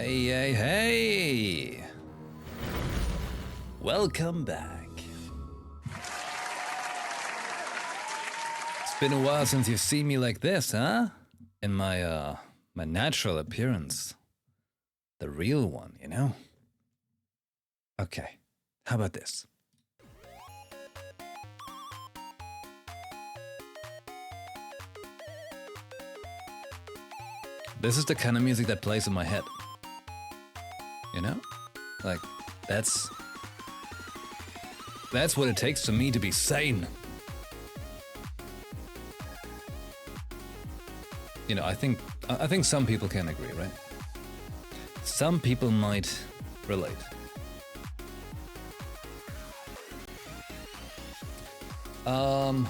Hey, hey, hey! Welcome back. It's been a while since you've seen me like this, huh? In my, my natural appearance. The real one, you know? Okay, how about this? This is the kind of music that plays in my head. You know? Like, that's what it takes for me to be sane. You know, I think some people can agree, right? Some people might relate. But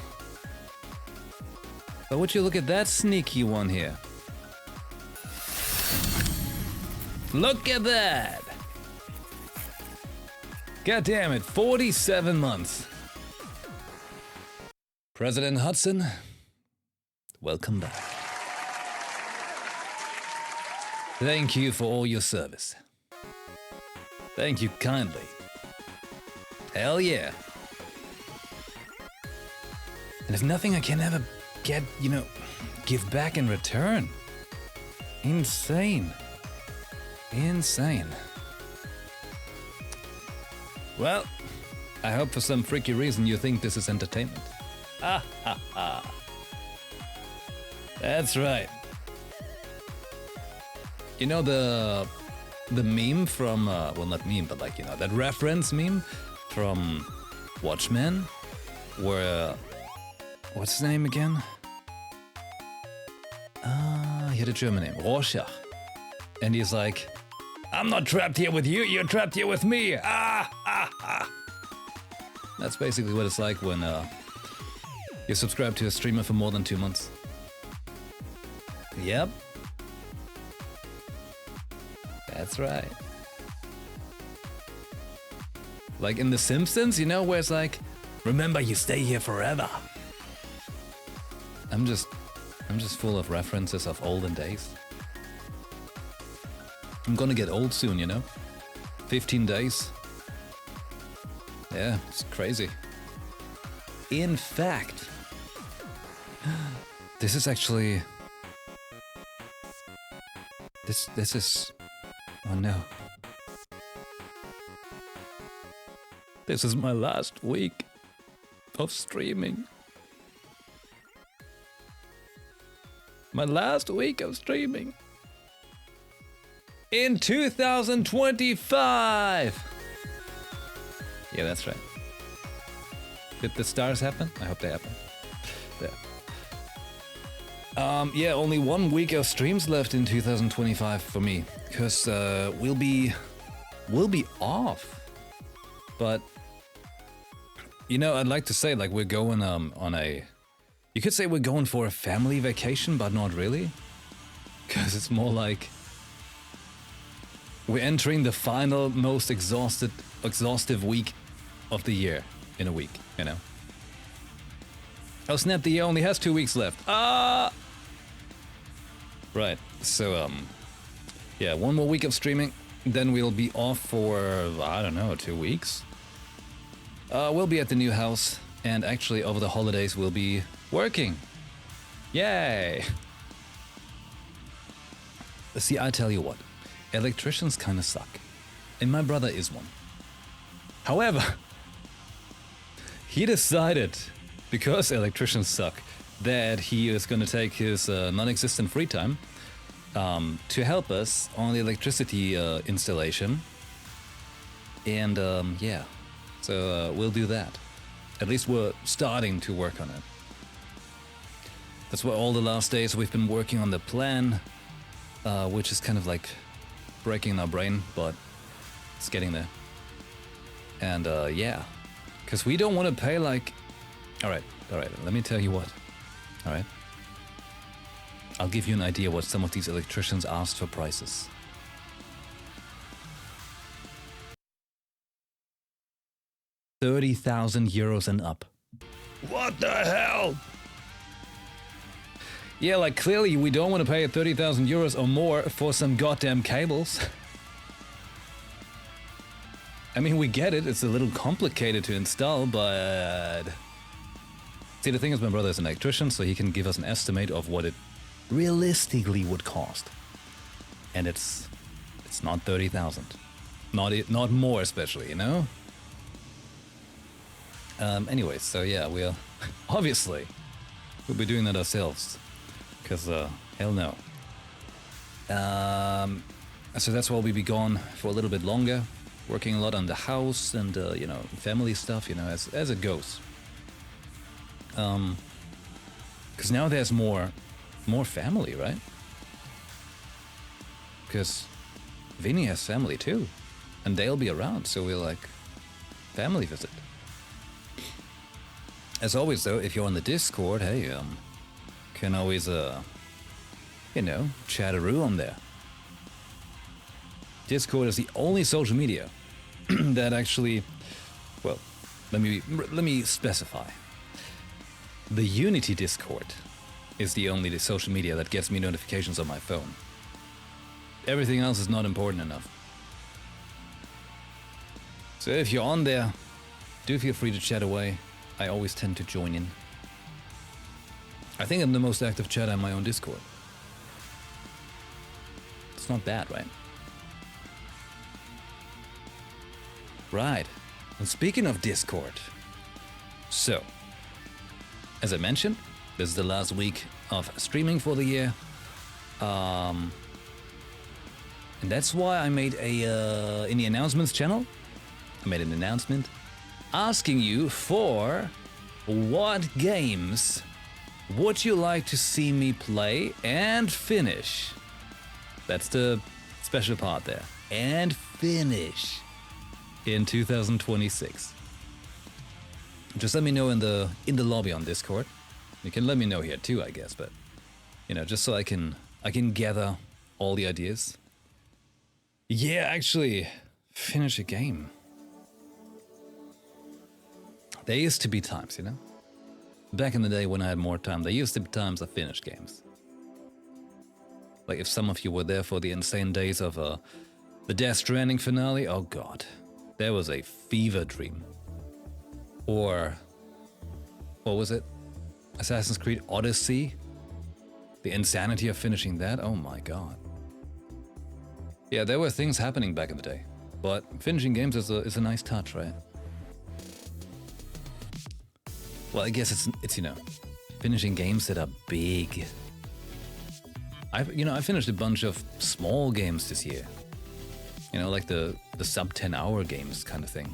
would you look at that sneaky one here? Look at that! God damn it, 47 months. President Hudson, welcome back. Thank you for all your service. Thank you kindly. Hell yeah. And if nothing I can ever get, you know, give back in return. Insane. Insane. Well, I hope for some freaky reason you think this is entertainment. Ha ha ha. That's right. You know the meme from, well not meme, but like, you know, that reference meme from Watchmen? Where, what's his name again? He had a German name, Rorschach. And he's like, I'm not trapped here with you, you're trapped here with me! That's basically what it's like when you subscribe to a streamer for more than 2 months. Yep. That's right. Like in The Simpsons, you know, where it's like, remember you stay here forever. I'm just full of references of olden days. I'm gonna get old soon, you know? 15 days. Yeah, it's crazy. In fact, this is actually... This is... Oh no. This is my last week of streaming. My last week of streaming. In 2025! Yeah, that's right. Did the stars happen? I hope they happen. There. Yeah, only 1 week of streams left in 2025 for me, because we'll be off. But you know, I'd like to say like we're going on a, you could say we're going for a family vacation, but not really, because it's more like we're entering the final, most exhaustive week of the year in a week, you know. Oh snap, the year only has 2 weeks left. Right, so yeah, 1 more week of streaming, then we'll be off for, I don't know, 2 weeks. We'll be at the new house, and actually over the holidays we'll be working. Yay! See, I tell you what, electricians kinda suck, and my brother is one. However, he decided, because electricians suck, that he is going to take his non-existent free time to help us on the electricity installation. And yeah, so we'll do that. At least we're starting to work on it. That's why all the last days we've been working on the plan, which is kind of like breaking our brain, but it's getting there. And yeah, because we don't want to pay like... Alright, let me tell you what. Alright. I'll give you an idea what some of these electricians asked for prices. €30,000 and up. What the hell? Yeah, like clearly we don't want to pay €30,000 or more for some goddamn cables. I mean, we get it. It's a little complicated to install, but... See, the thing is, my brother is an electrician, so he can give us an estimate of what it realistically would cost. And it's not 30,000. Not more, especially, you know? Anyway, so yeah, we'll... Obviously, we'll be doing that ourselves. Because, hell no. So that's why we'll be gone for a little bit longer. Working a lot on the house and, you know, family stuff, you know, as it goes. Because now there's more family, right? Because Vinny has family too, and they'll be around, so we're like family visit. As always, though, if you're on the Discord, hey, can always you know, chat-a-roo on there. Discord is the only social media that actually, well, let me specify. The Unity Discord is the only social media that gets me notifications on my phone. Everything else is not important enough. So if you're on there, do feel free to chat away. I always tend to join in. I think I'm the most active chatter on my own Discord. It's not bad, right? Right. And speaking of Discord, so, as I mentioned, this is the last week of streaming for the year. And that's why I made a, in the announcements channel, I made an announcement asking you for what games would you like to see me play and finish. That's the special part there. And finish in 2026. Just let me know in the lobby on Discord. You can let me know here too, I guess, but you know, just so I can gather all the ideas. Yeah, actually, finish a game. There used to be times, you know? Back in the day when I had more time, there used to be times I finished games. Like if some of you were there for the insane days of the Death Stranding finale, oh god. That was a fever dream. Or, what was it? Assassin's Creed Odyssey? The insanity of finishing that? Oh my god. Yeah, there were things happening back in the day. But finishing games is a nice touch, right? Well, I guess it's you know, finishing games that are big. I finished a bunch of small games this year. You know, like the sub 10-hour games kind of thing.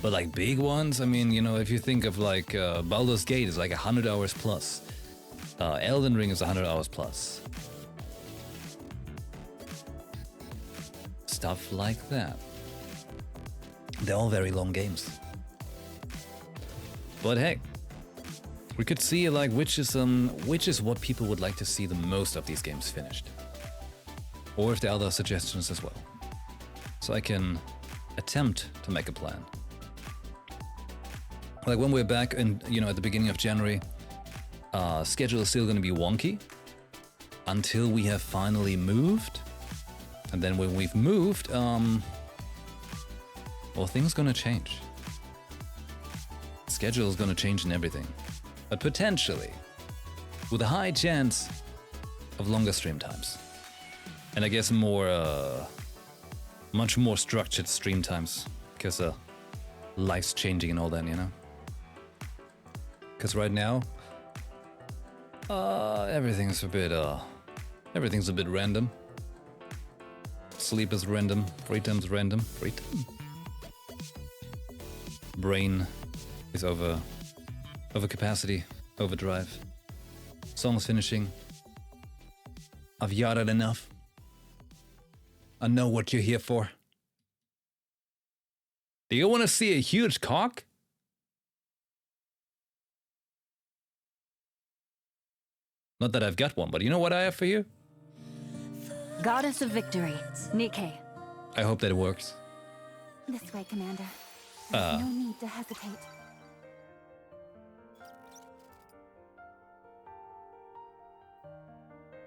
But like big ones, I mean, you know, if you think of like Baldur's Gate is like 100 hours plus. Elden Ring is 100 hours plus. Stuff like that. They're all very long games. But hey, we could see like which is what people would like to see the most of these games finished. Or if there are other suggestions as well. So I can attempt to make a plan. Like when we're back in, you know, at the beginning of January, schedule is still going to be wonky until we have finally moved. And then when we've moved, well, things gonna change. Schedule is gonna change and everything. But potentially, with a high chance of longer stream times. And I guess much more structured stream times. Because life's changing and all that, you know? Because right now, everything's a bit random. Sleep is random, free time's random, free time. Brain is over capacity, overdrive. Song's finishing. I've yarded enough. I know what you're here for. Do you want to see a huge cock? Not that I've got one, but you know what I have for you? Goddess of Victory, Nikke. I hope that it works. This way, Commander. There's no need to hesitate.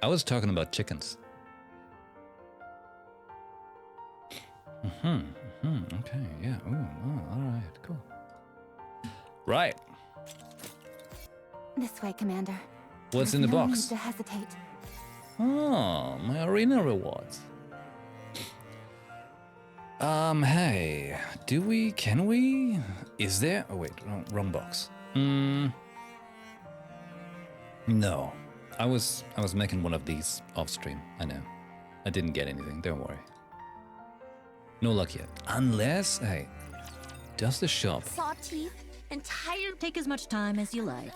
I was talking about chickens. Okay, yeah. Ooh, oh, alright, cool. Right. This way, Commander. What's There's in the no box? need to hesitate. Oh, my arena rewards. Hey, can we? Is there? Oh wait, wrong box. No. I was making one of these off stream, I know. I didn't get anything, don't worry. No luck yet. Unless, hey, does the shop... Saw teeth and tired. Take as much time as you like.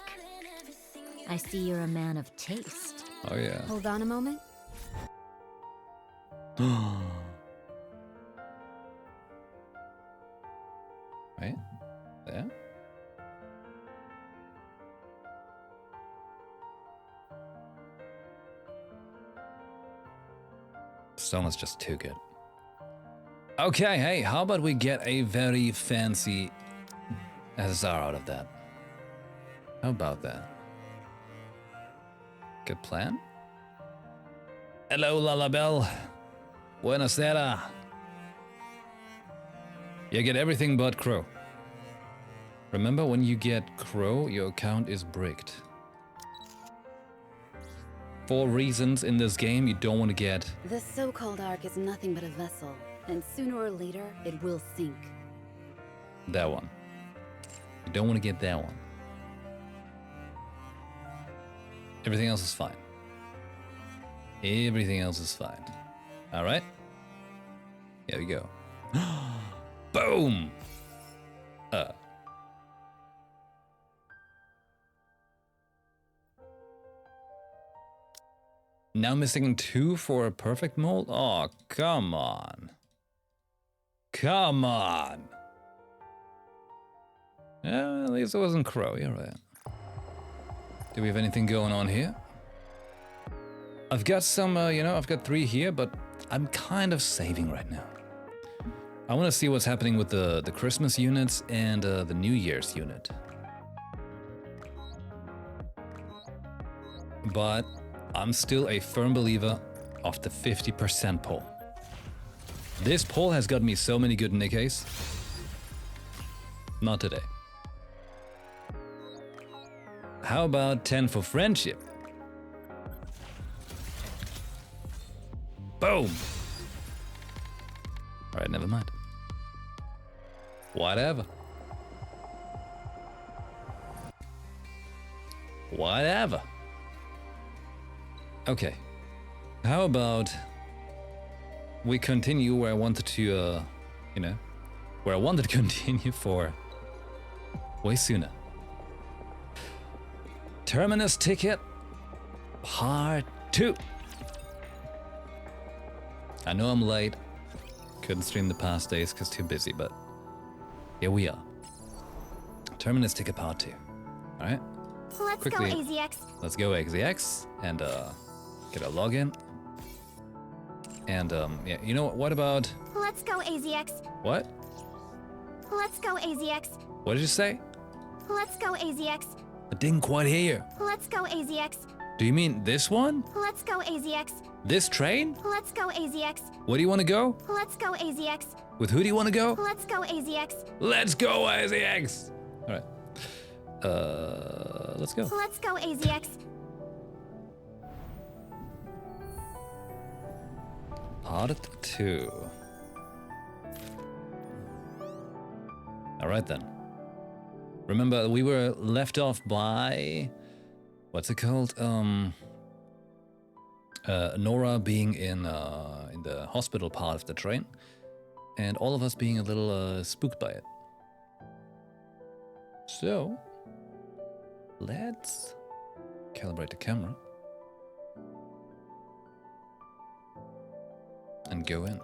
I see you're a man of taste. Oh yeah. Hold on a moment. Right? There? Stone is just too good. Okay, hey, how about we get a very fancy SSR out of that? How about that? Good plan? Hello, Lalabelle. Buenos Aires. You get everything but Crow. Remember, when you get Crow, your account is bricked. 4 reasons in this game you don't want to get. This so-called Ark is nothing but a vessel, and sooner or later, it will sink. That one. You don't want to get that one. Everything else is fine. Everything else is fine. Alright? Here we go. Boom! Now missing 2 for a perfect mold? Oh, come on. Come on! Yeah, at least it wasn't Crow, you're right. Do we have anything going on here? I've got some, I've got 3 here, but I'm kind of saving right now. I want to see what's happening with the Christmas units and the New Year's unit. But I'm still a firm believer of the 50% pull. This pull has got me so many good Nikkes. Not today. How about 10 for friendship? Boom! Alright, never mind. Whatever. Whatever. Okay. How about we continue where I wanted to, where I wanted to continue for way sooner. Terminus Ticket, Part 2. I know I'm late. Couldn't stream the past days because too busy, but here we are. Terminus Ticket Part 2. Alright? Let's Quickly, go, AZX. Let's go AZX and get a login. And yeah, you know what about... Let's go, AZX. What? Let's go, AZX. What did you say? Let's go, AZX. I didn't quite hear you. Let's go, AZX. Do you mean this one? Let's go, AZX. This train? Let's go, AZX. Where do you want to go? Let's go, AZX. With who do you want to go? Let's go, AZX. Let's go AZX! Alright. Let's go. Let's go, AZX. Part 2. Alright then. Remember, we were left off by... What's it called? Nora being in the hospital part of the train. And all of us being a little spooked by it. So... Let's calibrate the camera. And go in.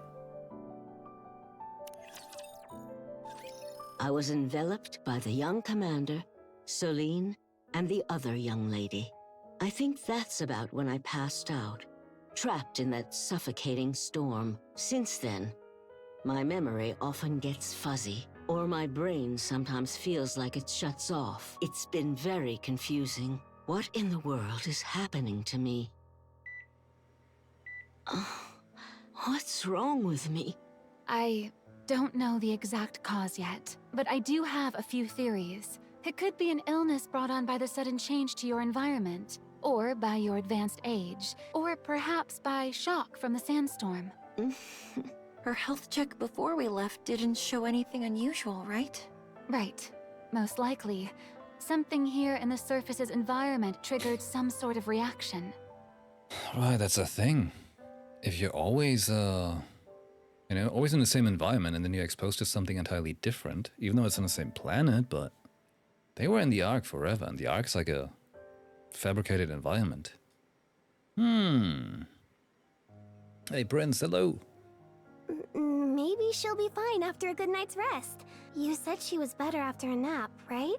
I was enveloped by the young commander, Celine, and the other young lady. I think that's about when I passed out, trapped in that suffocating storm. Since then, my memory often gets fuzzy, or my brain sometimes feels like it shuts off. It's been very confusing. What in the world is happening to me? What's wrong with me? I don't know the exact cause yet, but I do have a few theories. It could be an illness brought on by the sudden change to your environment, or by your advanced age, or perhaps by shock from the sandstorm. Her health check before we left didn't show anything unusual, right? Right. Most likely. Something here in the surface's environment triggered some sort of reaction. Right, that's a thing. If you're always, always in the same environment and then you're exposed to something entirely different, even though it's on the same planet, but they were in the Ark forever, and the Ark's like a fabricated environment. Hey, Prince, hello. Maybe she'll be fine after a good night's rest. You said she was better after a nap, right?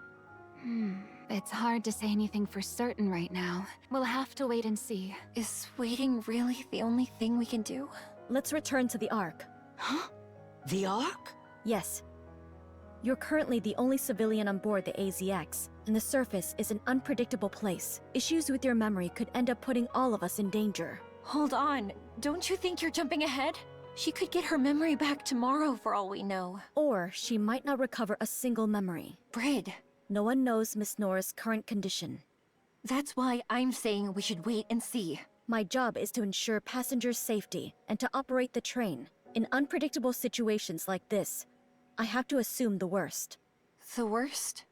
It's hard to say anything for certain right now. We'll have to wait and see. Is waiting really the only thing we can do? Let's return to the Ark. Huh? The Ark? Yes. You're currently the only civilian on board the AZX, and the surface is an unpredictable place. Issues with your memory could end up putting all of us in danger. Hold on. Don't you think you're jumping ahead? She could get her memory back tomorrow for all we know. Or she might not recover a single memory. Brid. No one knows Miss Nora's current condition. That's why I'm saying we should wait and see. My job is to ensure passengers' safety and to operate the train. In unpredictable situations like this, I have to assume the worst. The worst?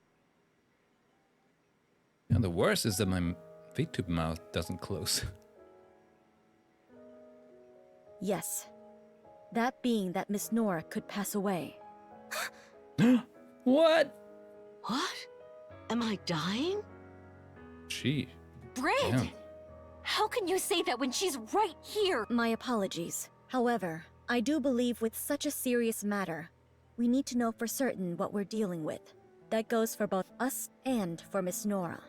And the worst is that my VTube mouth doesn't close. Yes. That being that Miss Nora could pass away. What? What? Am I dying? Gee. Brid! Damn. How can you say that when she's right here? My apologies. However, I do believe with such a serious matter, we need to know for certain what we're dealing with. That goes for both us and for Miss Nora.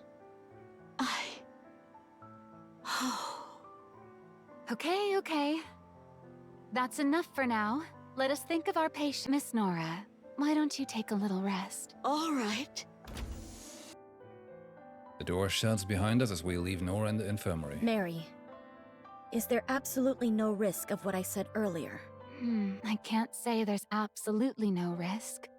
Okay. That's enough for now. Let us think of our patient, Miss Nora. Why don't you take a little rest? All right. The door shuts behind us as we leave Nora in the infirmary. Mary, is there absolutely no risk of what I said earlier? I can't say there's absolutely no risk.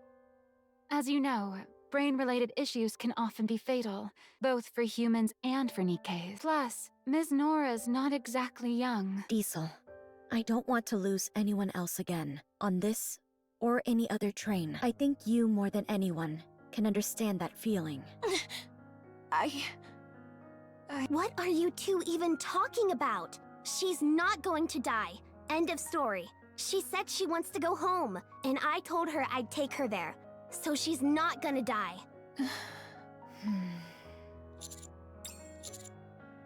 As you know, brain-related issues can often be fatal, both for humans and for Nikke. Plus, Ms. Nora's not exactly young. Diesel, I don't want to lose anyone else again, on this or any other train. I think you, more than anyone, can understand that feeling. What are you two even talking about? She's not going to die. End of story. She said she wants to go home, and I told her I'd take her there. So she's not gonna die.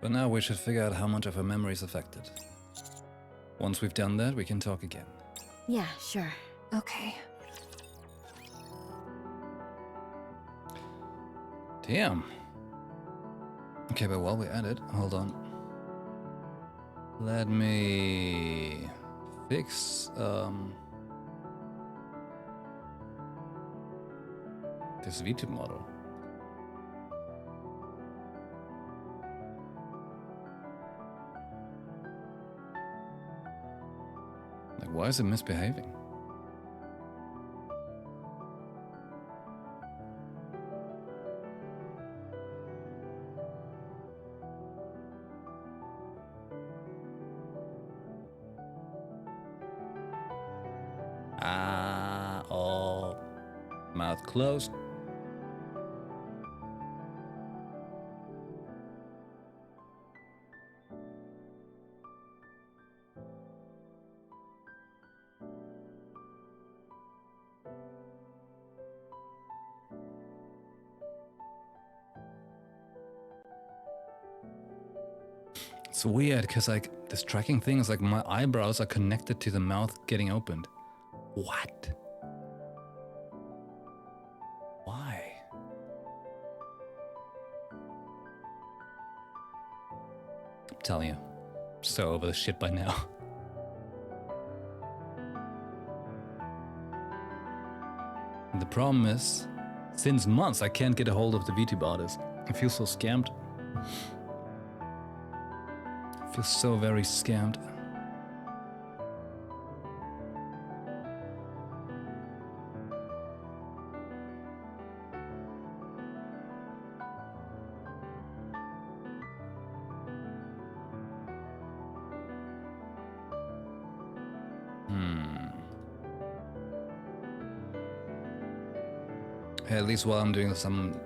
But now we should figure out how much of her memory is affected. Once we've done that, we can talk again. Yeah, sure. Okay. Damn. Okay, but while we're at it, hold on. Let me fix this VTube model. Like, why is it misbehaving? Oh. Mouth closed. It's weird because like this tracking thing is like my eyebrows are connected to the mouth getting opened. What? Why? I'm telling you, I'm so over the shit by now. And the problem is, since months I can't get a hold of the VTube artist. I feel so scammed. I feel so very scammed. Hey, at least while I'm doing some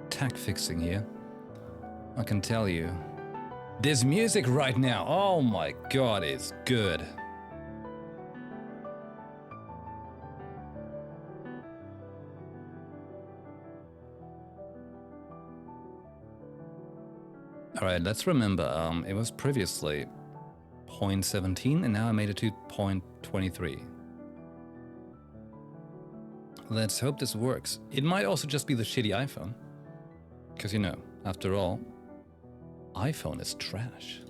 tech fixing here, I can tell you, this music right now, oh my god, is good. Alright, let's remember, it was previously 0.17 and now I made it to 0.23. Let's hope this works. It might also just be the shitty iPhone. Because, you know, after all, iPhone is trash.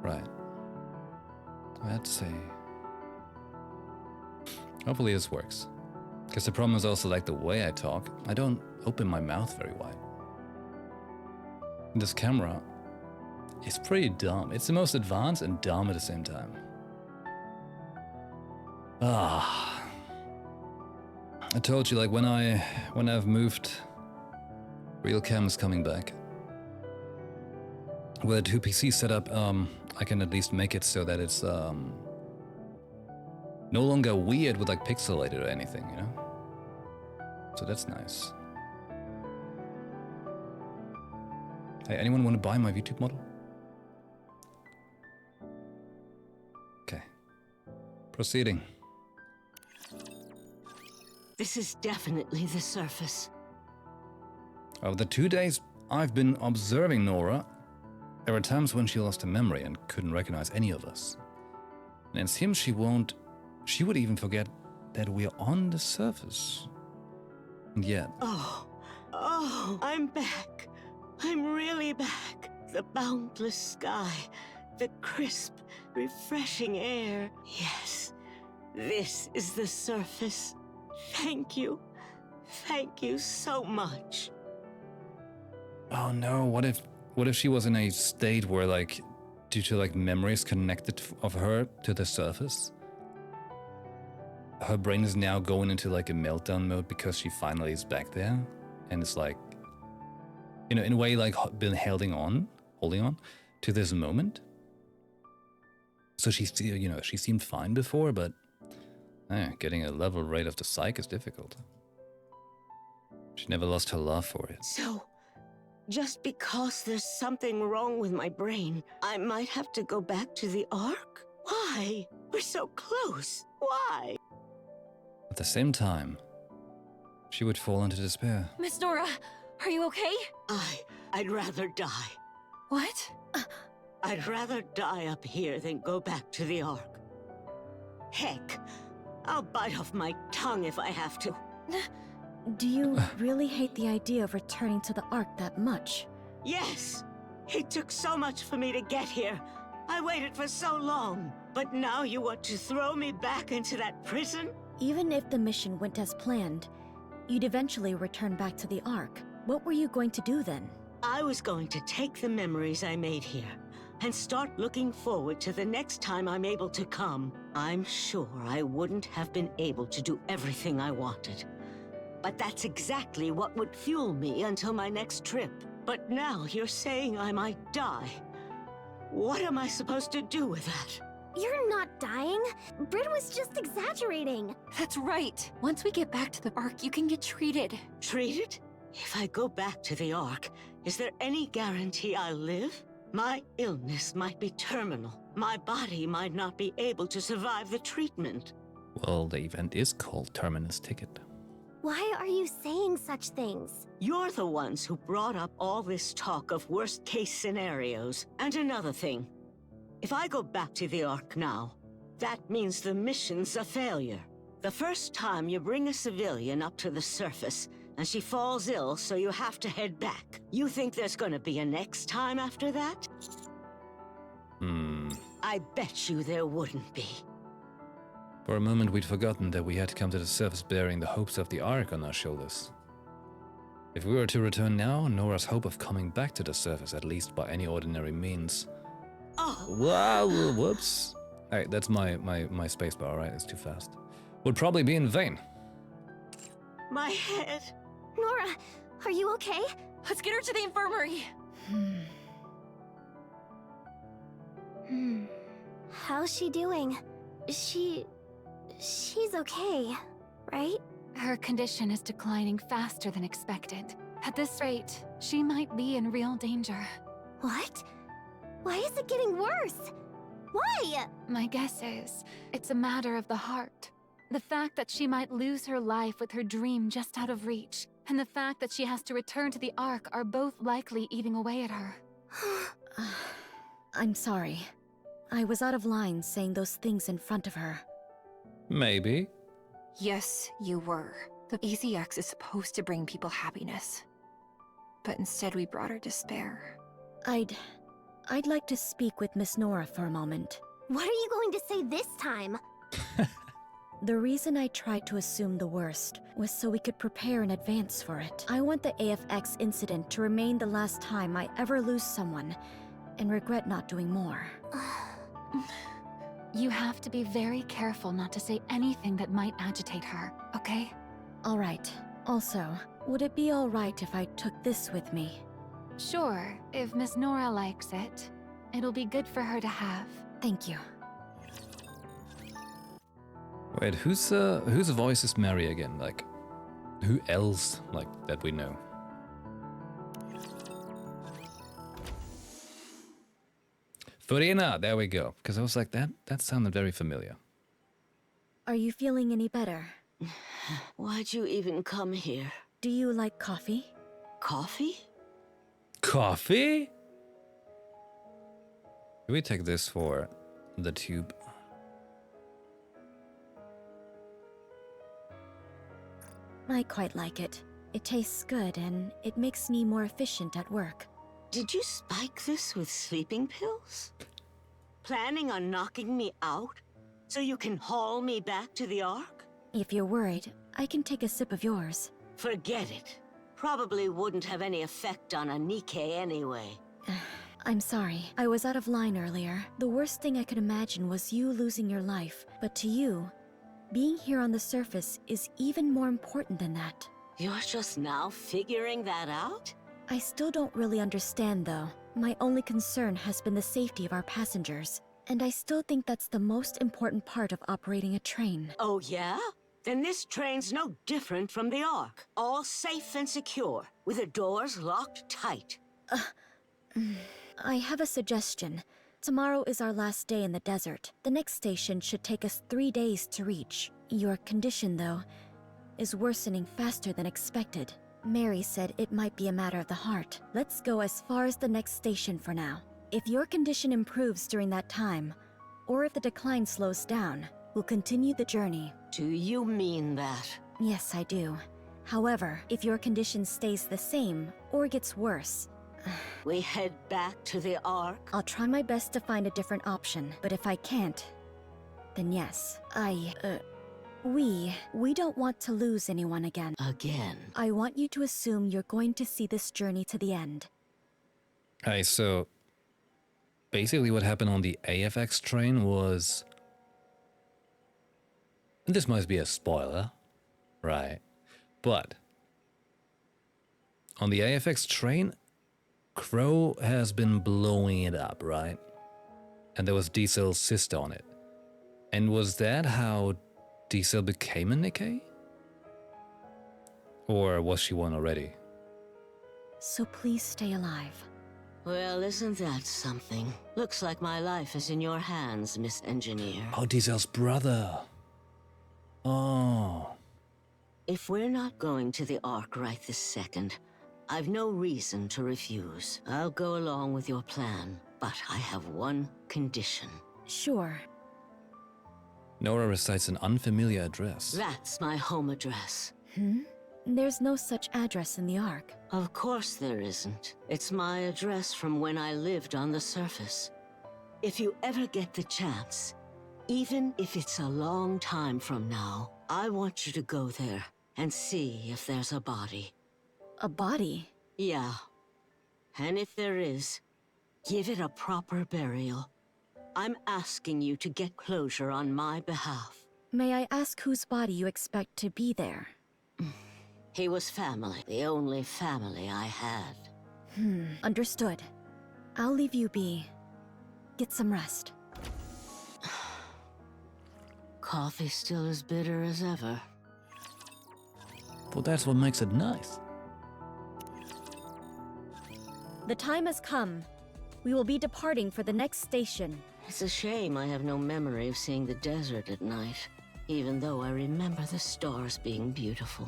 Right. Let's see. Hopefully this works. Because the problem is also like the way I talk. I don't open my mouth very wide. This camera is pretty dumb. It's the most advanced and dumb at the same time. Ah. I told you, like, when I've moved, real cam is coming back. With a 2 PC setup, I can at least make it so that it's no longer weird with like pixelated or anything, you know? So that's nice. Hey, anyone want to buy my YouTube model? Okay. Proceeding. This is definitely the surface. Of the 2 days I've been observing Nora, there were times when she lost her memory and couldn't recognize any of us. And it seems she would even forget that we're on the surface. And yet... Oh, I'm back. I'm really back. The boundless sky, the crisp, refreshing air. Yes, this is the surface. Thank you. Thank you so much. Oh no, what if she was in a state where, like, due to like memories connected of her to the surface, her brain is now going into like a meltdown mode because she finally is back there, and it's like, you know, in a way, like been holding on to this moment. So she still, you know, she seemed fine before, but getting a level rate of the psych is difficult. She never lost her love for it. So, just because there's something wrong with my brain, I might have to go back to the Ark? Why? We're so close. Why? At the same time, she would fall into despair. Miss Nora, are you okay? I'd rather die. What? I'd rather die up here than go back to the Ark. Heck, I'll bite off my tongue if I have to. Do you really hate the idea of returning to the Ark that much? Yes! It took so much for me to get here. I waited for so long. But now you want to throw me back into that prison? Even if the mission went as planned, you'd eventually return back to the Ark. What were you going to do then? I was going to take the memories I made here and start looking forward to the next time I'm able to come. I'm sure I wouldn't have been able to do everything I wanted. But that's exactly what would fuel me until my next trip. But now you're saying I might die. What am I supposed to do with that? You're not dying. Brit was just exaggerating. That's right. Once we get back to the Ark, you can get treated. Treated? If I go back to the Ark, is there any guarantee I'll live? My illness might be terminal. My body might not be able to survive the treatment. Well, the event is called Terminus Ticket. Why are you saying such things? You're the ones who brought up all this talk of worst-case scenarios. And another thing, if I go back to the Ark now, that means the mission's a failure. The first time you bring a civilian up to the surface, and she falls ill, so you have to head back. You think there's gonna be a next time after that? I bet you there wouldn't be. For a moment we'd forgotten that we had to come to the surface bearing the hopes of the Ark on our shoulders. If we were to return now, Nora's hope of coming back to the surface, at least by any ordinary means... Oh, Wow, whoops. Hey, that's my spacebar, right? It's too fast. Would probably be in vain. my head. Nora, are you okay? Let's get her to the infirmary. How's she doing? She's okay, right? Her condition is declining faster than expected. At this rate, she might be in real danger. What? Why is it getting worse? Why? My guess is, it's a matter of the heart. The fact that she might lose her life with her dream just out of reach, and the fact that she has to return to the Ark are both likely eating away at her. I'm sorry. I was out of line saying those things in front of her. Maybe. Yes, you were. The ECX is supposed to bring people happiness. But instead we brought her despair. I'd like to speak with Miss Nora for a moment. What are you going to say this time? The reason I tried to assume the worst was so we could prepare in advance for it. I want the AFX incident to remain the last time I ever lose someone, and regret not doing more. You have to be very careful not to say anything that might agitate her, okay? Alright. Also, would it be alright if I took this with me? Sure, if Miss Nora likes it. It'll be good for her to have. Thank you. Wait, whose voice is Mary again? Like, who else, like, that we know? Furina, there we go. Because I was like, that sounded very familiar. Are you feeling any better? Why'd you even come here? Do you like coffee? Coffee? Coffee? Can we take this for the tube? I quite like it. It tastes good and it makes me more efficient at work. Did you spike this with sleeping pills? Planning on knocking me out so you can haul me back to the Ark? If you're worried, I can take a sip of yours. Forget it. Probably wouldn't have any effect on a Nikke anyway. I'm sorry. I was out of line earlier. The worst thing I could imagine was you losing your life. But to you, being here on the surface is even more important than that. You're just now figuring that out? I still don't really understand, though. My only concern has been the safety of our passengers. And I still think that's the most important part of operating a train. Oh, yeah? Then this train's no different from the Ark. All safe and secure, with the doors locked tight. I have a suggestion. Tomorrow is our last day in the desert. The next station should take us 3 days to reach. Your condition, though, is worsening faster than expected. Mary said it might be a matter of the heart. Let's go as far as the next station for now. If your condition improves during that time, or if the decline slows down, we'll continue the journey. Do you mean that? Yes, I do. However, if your condition stays the same, or gets worse, We head back to the Ark? I'll try my best to find a different option, but if I can't, then yes, we don't want to lose anyone again. Again? I want you to assume you're going to see this journey to the end. Hey, so basically what happened on the AFX train was... And this must be a spoiler, right? But on the AFX train, Crow has been blowing it up, right? And there was Diesel's sister on it. And was that how Diesel became a Nikke? Or was she one already? So please stay alive. Well, isn't that something? Looks like my life is in your hands, Miss Engineer. Oh, Diesel's brother. Oh. If we're not going to the Ark right this second, I've no reason to refuse. I'll go along with your plan, but I have one condition. Sure. Nora recites an unfamiliar address. That's my home address. There's no such address in the Ark. Of course there isn't. It's my address from when I lived on the surface. If you ever get the chance, even if it's a long time from now, I want you to go there and see if there's a body. A body? Yeah. And if there is, give it a proper burial. I'm asking you to get closure on my behalf. May I ask whose body you expect to be there? He was family, the only family I had. Understood. I'll leave you be. Get some rest. Coffee still as bitter as ever. Well, that's what makes it nice. The time has come. We will be departing for the next station. It's a shame I have no memory of seeing the desert at night, even though I remember the stars being beautiful.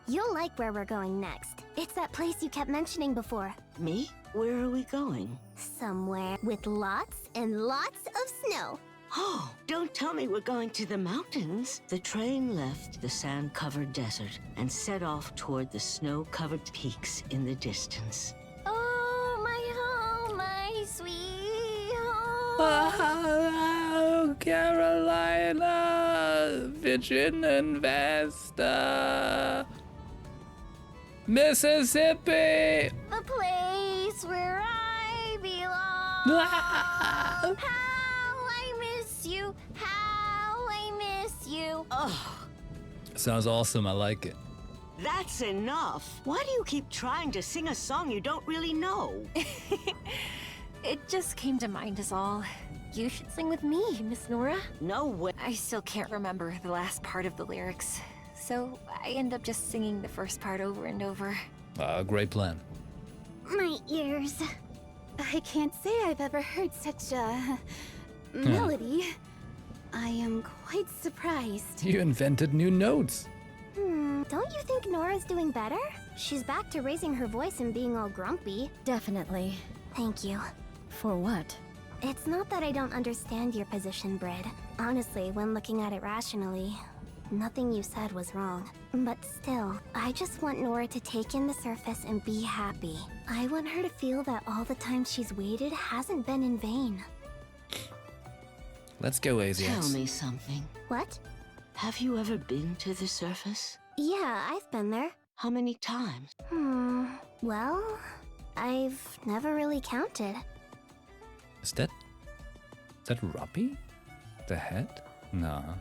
You'll like where we're going next. It's that place you kept mentioning before. Me? Where are we going? Somewhere with lots and lots of snow. Oh, don't tell me we're going to the mountains. The train left the sand-covered desert and set off toward the snow-covered peaks in the distance. Oh, my home, my sweet home. Oh, Carolina, Virgin and Vesta, Mississippi. The place where I belong. Ah. How I miss you, how I miss you. Oh, Sounds awesome. I like it. that's enough. Why do you keep trying to sing a song you don't really know? It just came to mind is all. You should sing with me, Miss Nora. No way. I still can't remember the last part of the lyrics, so I end up just singing the first part over and over. Great plan. My ears. I can't say I've ever heard such a melody. I am quite surprised. You invented new notes. Don't you think Nora's doing better? She's back to raising her voice and being all grumpy. Definitely. Thank you. For what? It's not that I don't understand your position, Brid. Honestly, when looking at it rationally, nothing you said was wrong. But still, I just want Nora to take in the surface and be happy. I want her to feel that all the time she's waited hasn't been in vain. Let's go, AZX. Tell me something. What? Have you ever been to the surface? Yeah, I've been there. How many times? Well, I've never really counted. Is that Ruppy? The head? Nah.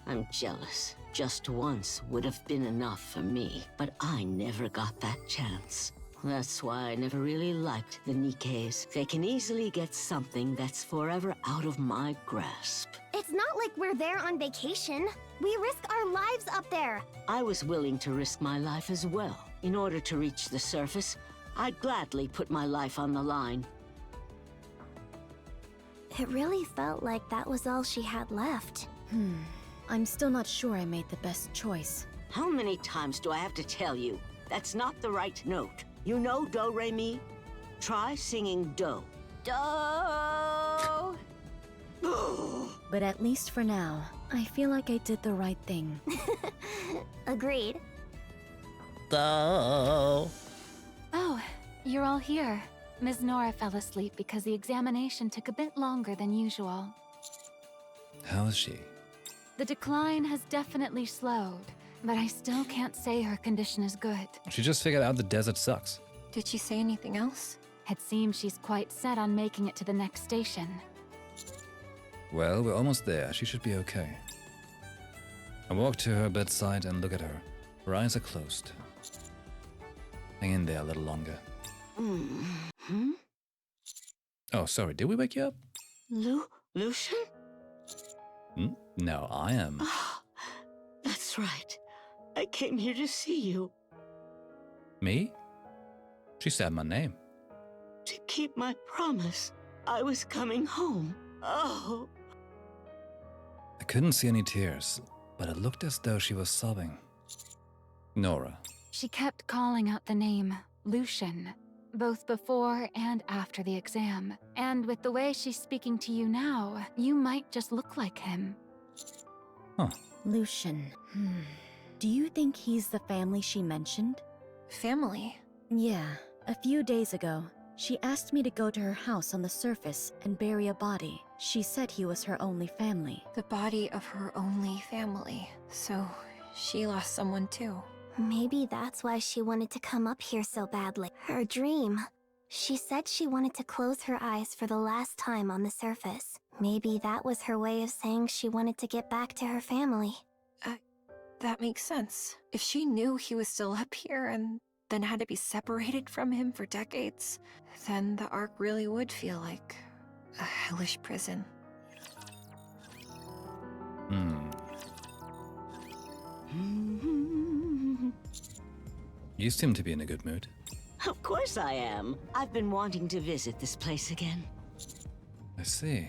I'm jealous. Just once would have been enough for me, but I never got that chance. That's why I never really liked the Nikkes. They can easily get something that's forever out of my grasp. It's not like we're there on vacation. We risk our lives up there. I was willing to risk my life as well. In order to reach the surface, I'd gladly put my life on the line. It really felt like that was all she had left. I'm still not sure I made the best choice. How many times do I have to tell you? That's not the right note. You know do, re, mi? Try singing do. Do. But at least for now, I feel like I did the right thing. Agreed. Oh. Oh, you're all here. Ms. Nora fell asleep because the examination took a bit longer than usual. How is she? The decline has definitely slowed, but I still can't say her condition is good. She just figured out the desert sucks. Did she say anything else? It seems she's quite set on making it to the next station. Well, we're almost there. She should be okay. I walk to her bedside and look at her. Her eyes are closed. Hang in there a little longer. Oh, sorry. Did we wake you up? Lucian? No, I am. That's right. I came here to see you. Me? She said my name. To keep my promise. I was coming home. Oh. I couldn't see any tears, but it looked as though she was sobbing. Nora. She kept calling out the name, Lucian, both before and after the exam. And with the way she's speaking to you now, you might just look like him. Huh. Lucian. Do you think he's the family she mentioned? Family? Yeah. A few days ago, she asked me to go to her house on the surface and bury a body. She said he was her only family. The body of her only family. So, she lost someone too. Maybe that's why she wanted to come up here so badly. Her dream. She said she wanted to close her eyes for the last time on the surface. Maybe that was her way of saying she wanted to get back to her family. That makes sense. If she knew he was still up here and then had to be separated from him for decades, then the Ark really would feel like a hellish prison. You seem to be in a good mood. Of course I am. I've been wanting to visit this place again. I see.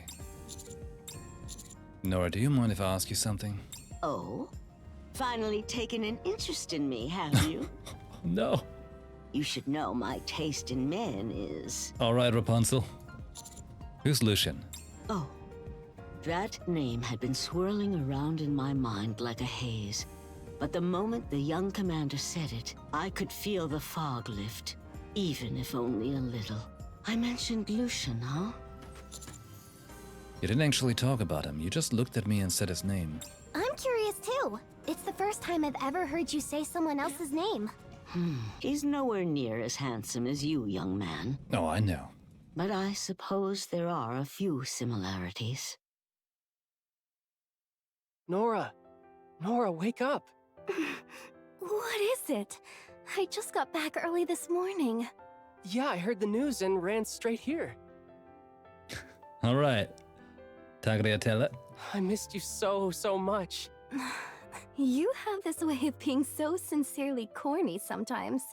Nora, do you mind if I ask you something? Oh? Finally taken an interest in me, have you? No. You should know my taste in men is... All right, Rapunzel. Who's Lucian? Oh. That name had been swirling around in my mind like a haze. But the moment the young commander said it, I could feel the fog lift, even if only a little. I mentioned Lucian, huh? You didn't actually talk about him. You just looked at me and said his name. I'm curious too. It's the first time I've ever heard you say someone else's name. He's nowhere near as handsome as you, young man. Oh, I know. But I suppose there are a few similarities. Nora! Nora, wake up! What is it? I just got back early this morning. Yeah, I heard the news and ran straight here. All right. Tagliatelle. I missed you so much. You have this way of being so sincerely corny sometimes.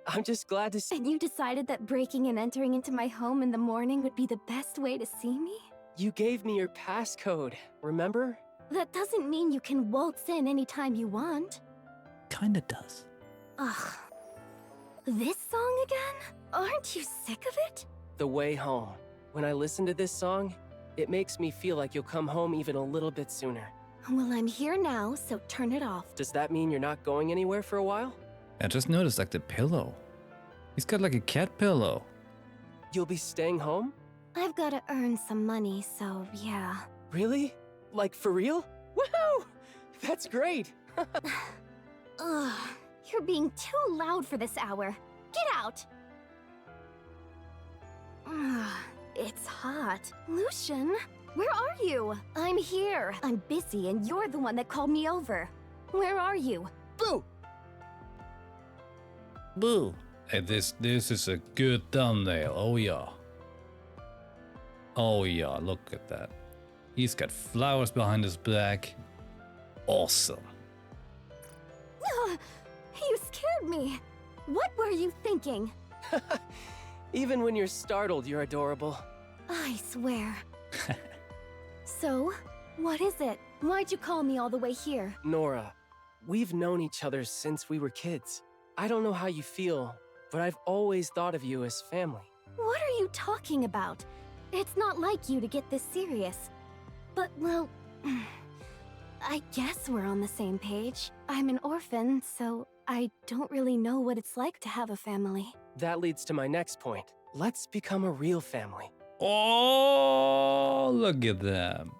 I'm just glad to see... And you decided that breaking and entering into my home in the morning would be the best way to see me? You gave me your passcode, remember? That doesn't mean you can waltz in anytime you want. Kinda does. Ugh. This song again? Aren't you sick of it? The Way Home. When I listen to this song, it makes me feel like you'll come home even a little bit sooner. Well, I'm here now, so turn it off. Does that mean you're not going anywhere for a while? I just noticed like the pillow. He's got like a cat pillow. You'll be staying home? I've got to earn some money, so yeah. Really? Like for real? Woohoo! That's great! Ugh, you're being too loud for this hour. Get out! Ugh, it's hot. Lucian, where are you? I'm here. I'm busy and you're the one that called me over. Where are you? Boo! Boo! Hey, this is a good thumbnail. Oh yeah. Oh yeah, look at that. He's got flowers behind his back. Awesome. You scared me. What were you thinking? Even when you're startled, you're adorable. I swear. So, what is it? Why'd you call me all the way here? Nora, we've known each other since we were kids. I don't know how you feel, but I've always thought of you as family. What are you talking about? It's not like you to get this serious. But, well, I guess we're on the same page. I'm an orphan, so I don't really know what it's like to have a family. That leads to my next point. Let's become a real family. Oh, look at them.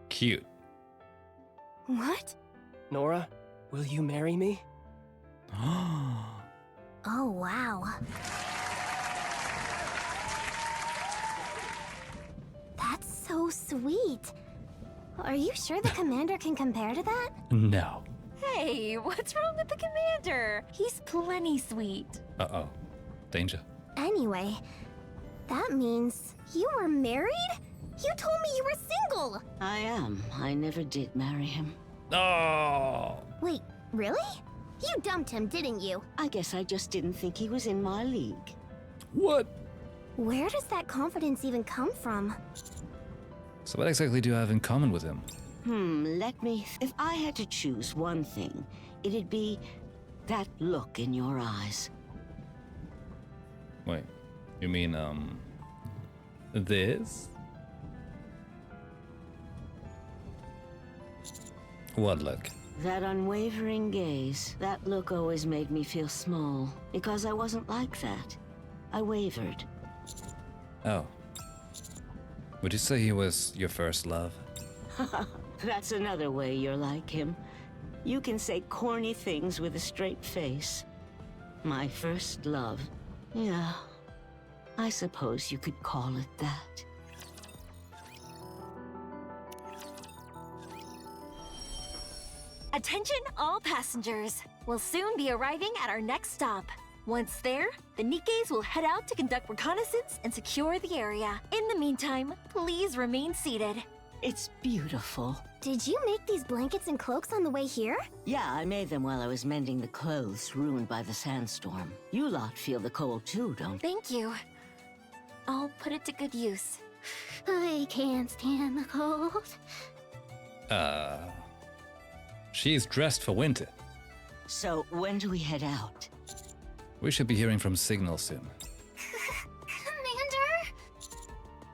Cute. What? Nora, will you marry me? Oh, wow. That's so sweet. Are you sure the commander can compare to that? No. Hey, what's wrong with the commander? He's plenty sweet. Uh-oh. Danger. Anyway, that means you were married? You told me you were single! I am. I never did marry him. Oh! Wait, really? You dumped him, didn't you? I guess I just didn't think he was in my league. What? Where does that confidence even come from? So what exactly do you have in common with him? If I had to choose one thing, it'd be that look in your eyes. Wait, you mean, this? What look? That unwavering gaze, that look always made me feel small, because I wasn't like that. I wavered. Oh. Would you say he was your first love? That's another way you're like him. You can say corny things with a straight face. My first love. Yeah, I suppose you could call it that. Attention all passengers! We'll soon be arriving at our next stop. Once there, the Nikkes will head out to conduct reconnaissance and secure the area. In the meantime, please remain seated. It's beautiful. Did you make these blankets and cloaks on the way here? Yeah, I made them while I was mending the clothes ruined by the sandstorm. You lot feel the cold too, don't you? Thank you. I'll put it to good use. I can't stand the cold. She's dressed for winter. So, when do we head out? We should be hearing from Signal soon. Commander?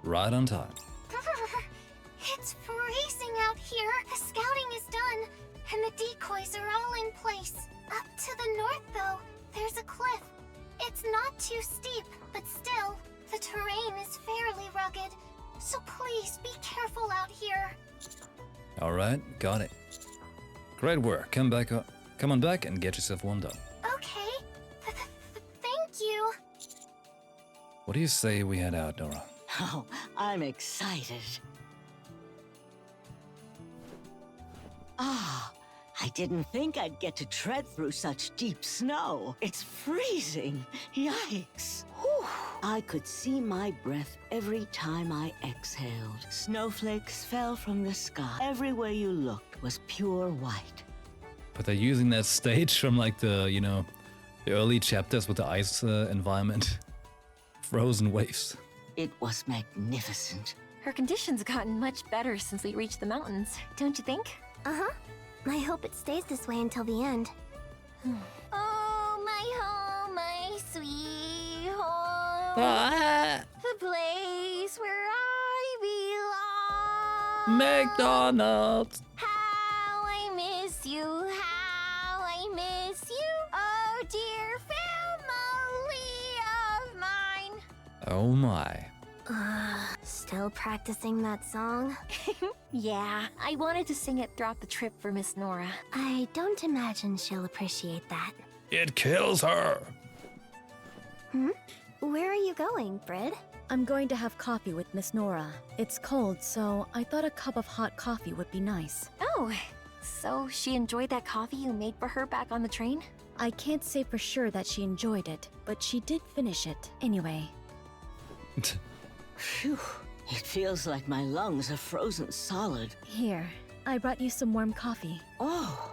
Right on time. It's freezing out here. The scouting is done, and the decoys are all in place. Up to the north, though, there's a cliff. It's not too steep, but still, the terrain is fairly rugged. So please be careful out here. All right, got it. Great work. Come on back and get yourself warmed up. Okay. Thank you. What do you say we head out, Nora? Oh, I'm excited. Ah, I didn't think I'd get to tread through such deep snow. It's freezing. Yikes. Whew. I could see my breath every time I exhaled. Snowflakes fell from the sky. Everywhere you looked was pure white. But they're using that stage from like the, the early chapters with the ice environment. Frozen waves. It was magnificent. Her condition's gotten much better since we reached the mountains, don't you think? Uh-huh. I hope it stays this way until the end. Oh, my home, my sweet home. The place where I belong. McDonald's. How I miss you, how I miss you. Oh, dear family of mine. Oh my. Still practicing that song? Yeah, I wanted to sing it throughout the trip for Miss Nora. I don't imagine she'll appreciate that. It kills her. Where are you going, Brid? I'm going to have coffee with Miss Nora. It's cold, so I thought a cup of hot coffee would be nice. Oh, so she enjoyed that coffee you made for her back on the train? I can't say for sure that she enjoyed it, but she did finish it anyway. Phew. It feels like my lungs are frozen solid. Here, I brought you some warm coffee. Oh,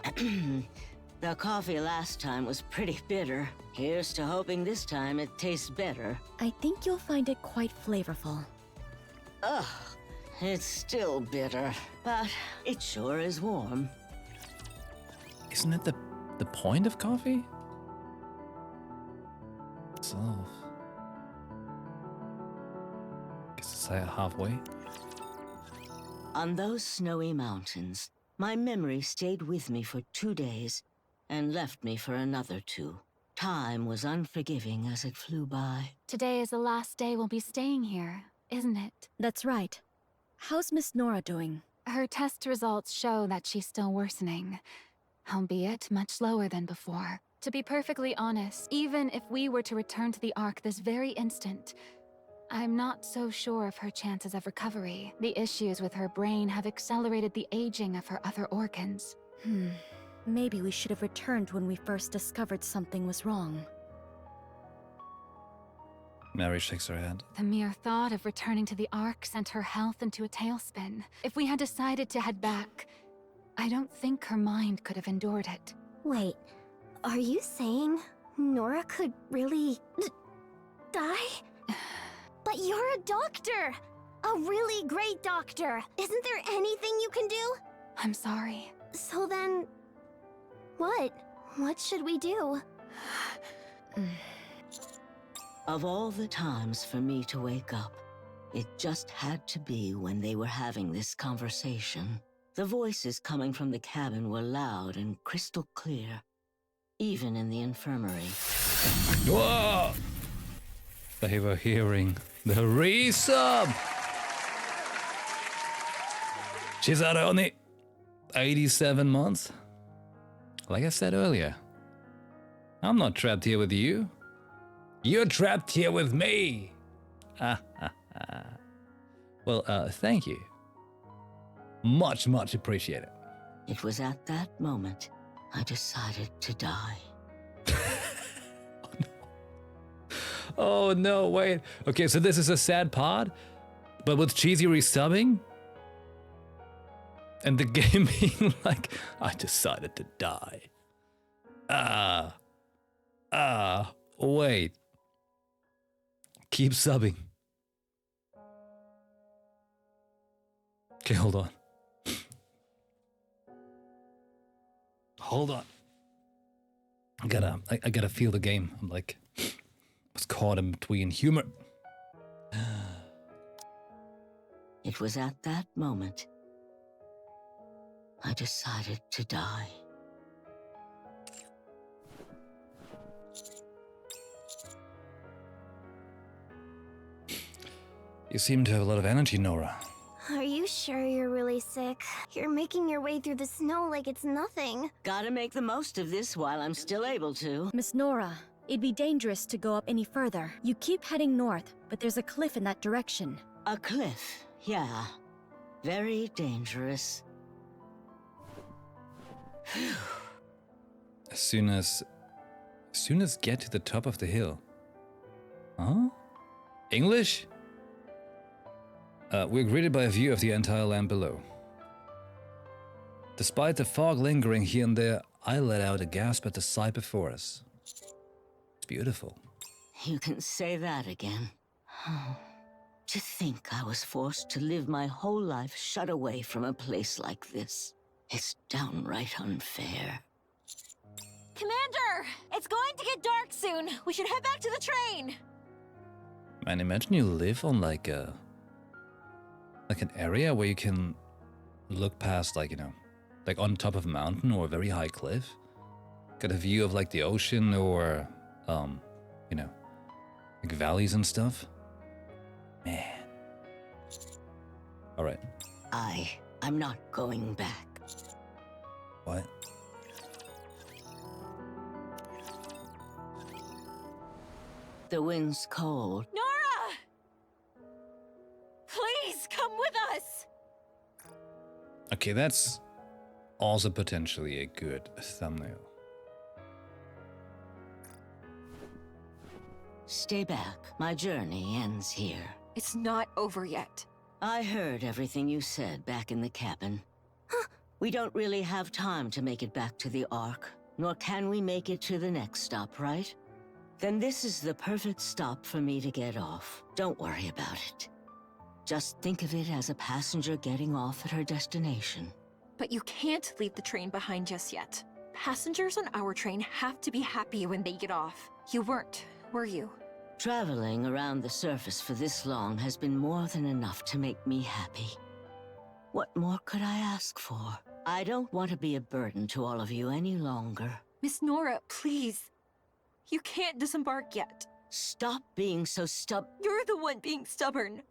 the coffee last time was pretty bitter. Here's to hoping this time it tastes better. I think you'll find it quite flavorful. Ugh, it's still bitter, but it sure is warm. Isn't it the point of coffee? Itself. Guess it's halfway. On those snowy mountains, my memory stayed with me for 2 days and left me for another 2. Time was unforgiving as it flew by. Today is the last day we'll be staying here, isn't it? That's right. How's Miss Nora doing? Her test results show that she's still worsening, albeit much slower than before. To be perfectly honest, even if we were to return to the Ark this very instant, I'm not so sure of her chances of recovery. The issues with her brain have accelerated the aging of her other organs. Maybe we should have returned when we first discovered something was wrong. Mary shakes her head. The mere thought of returning to the Ark sent her health into a tailspin. If we had decided to head back, I don't think her mind could have endured it. Wait, are you saying Nora could really die? But you're a doctor! A really great doctor! Isn't there anything you can do? I'm sorry. So then... what? What should we do? Of all the times for me to wake up, it just had to be when they were having this conversation. The voices coming from the cabin were loud and crystal clear, even in the infirmary. Whoa! They were hearing the resub! Chisaroni! 87 months? Like I said earlier, I'm not trapped here with you. You're trapped here with me. Well, thank you. Much, much appreciated. It was at that moment I decided to die. Oh no, wait. Okay, so this is a sad pod, but with cheesy resubbing? And the game being like, I decided to die. Wait. Keep subbing. Okay, hold on. Hold on. I gotta feel the game. I'm like, I was caught in between humor. It was at that moment I decided to die. You seem to have a lot of energy, Nora. Are you sure you're really sick? You're making your way through the snow like it's nothing. Gotta make the most of this while I'm still able to. Miss Nora, it'd be dangerous to go up any further. You keep heading north, but there's a cliff in that direction. A cliff, yeah. Very dangerous. As soon as get to the top of the hill. Huh? English? We're greeted by a view of the entire land below. Despite the fog lingering here and there, I let out a gasp at the sight before us. It's beautiful. You can say that again. To think I was forced to live my whole life shut away from a place like this. It's downright unfair. Commander! It's going to get dark soon. We should head back to the train. Man, imagine you live on like an area where you can look past, like, you know, like on top of a mountain or a very high cliff. Got a view of like the ocean or, you know, like valleys and stuff. Man. All right. I'm not going back. What? The wind's cold. Nora! Please come with us! Okay, that's also potentially a good thumbnail. Stay back. My journey ends here. It's not over yet. I heard everything you said back in the cabin. We don't really have time to make it back to the Ark, nor can we make it to the next stop, right? Then this is the perfect stop for me to get off. Don't worry about it. Just think of it as a passenger getting off at her destination. But you can't leave the train behind just yet. Passengers on our train have to be happy when they get off. You weren't, were you? Traveling around the surface for this long has been more than enough to make me happy. What more could I ask for? I don't want to be a burden to all of you any longer. Miss Nora, please. You can't disembark yet. Stop being so You're the one being stubborn.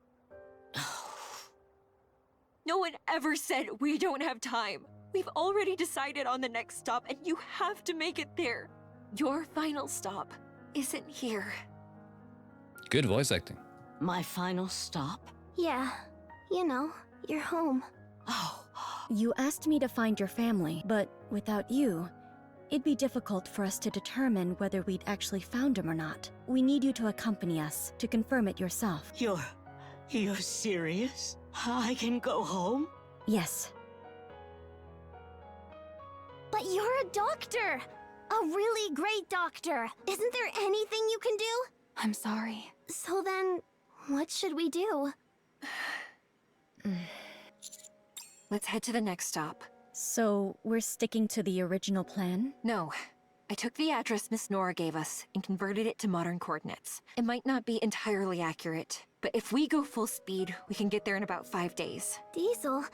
No one ever said we don't have time. We've already decided on the next stop, and you have to make it there. Your final stop isn't here. Good voice acting. My final stop? Yeah, you know, you're home. Oh. You asked me to find your family, but without you, it'd be difficult for us to determine whether we'd actually found him or not. We need you to accompany us to confirm it yourself. You're serious? I can go home? Yes. But you're a doctor! A really great doctor! Isn't there anything you can do? I'm sorry. So then, what should we do? Let's head to the next stop. So, we're sticking to the original plan? No. I took the address Miss Nora gave us and converted it to modern coordinates. It might not be entirely accurate, but if we go full speed, we can get there in about 5 days. Diesel,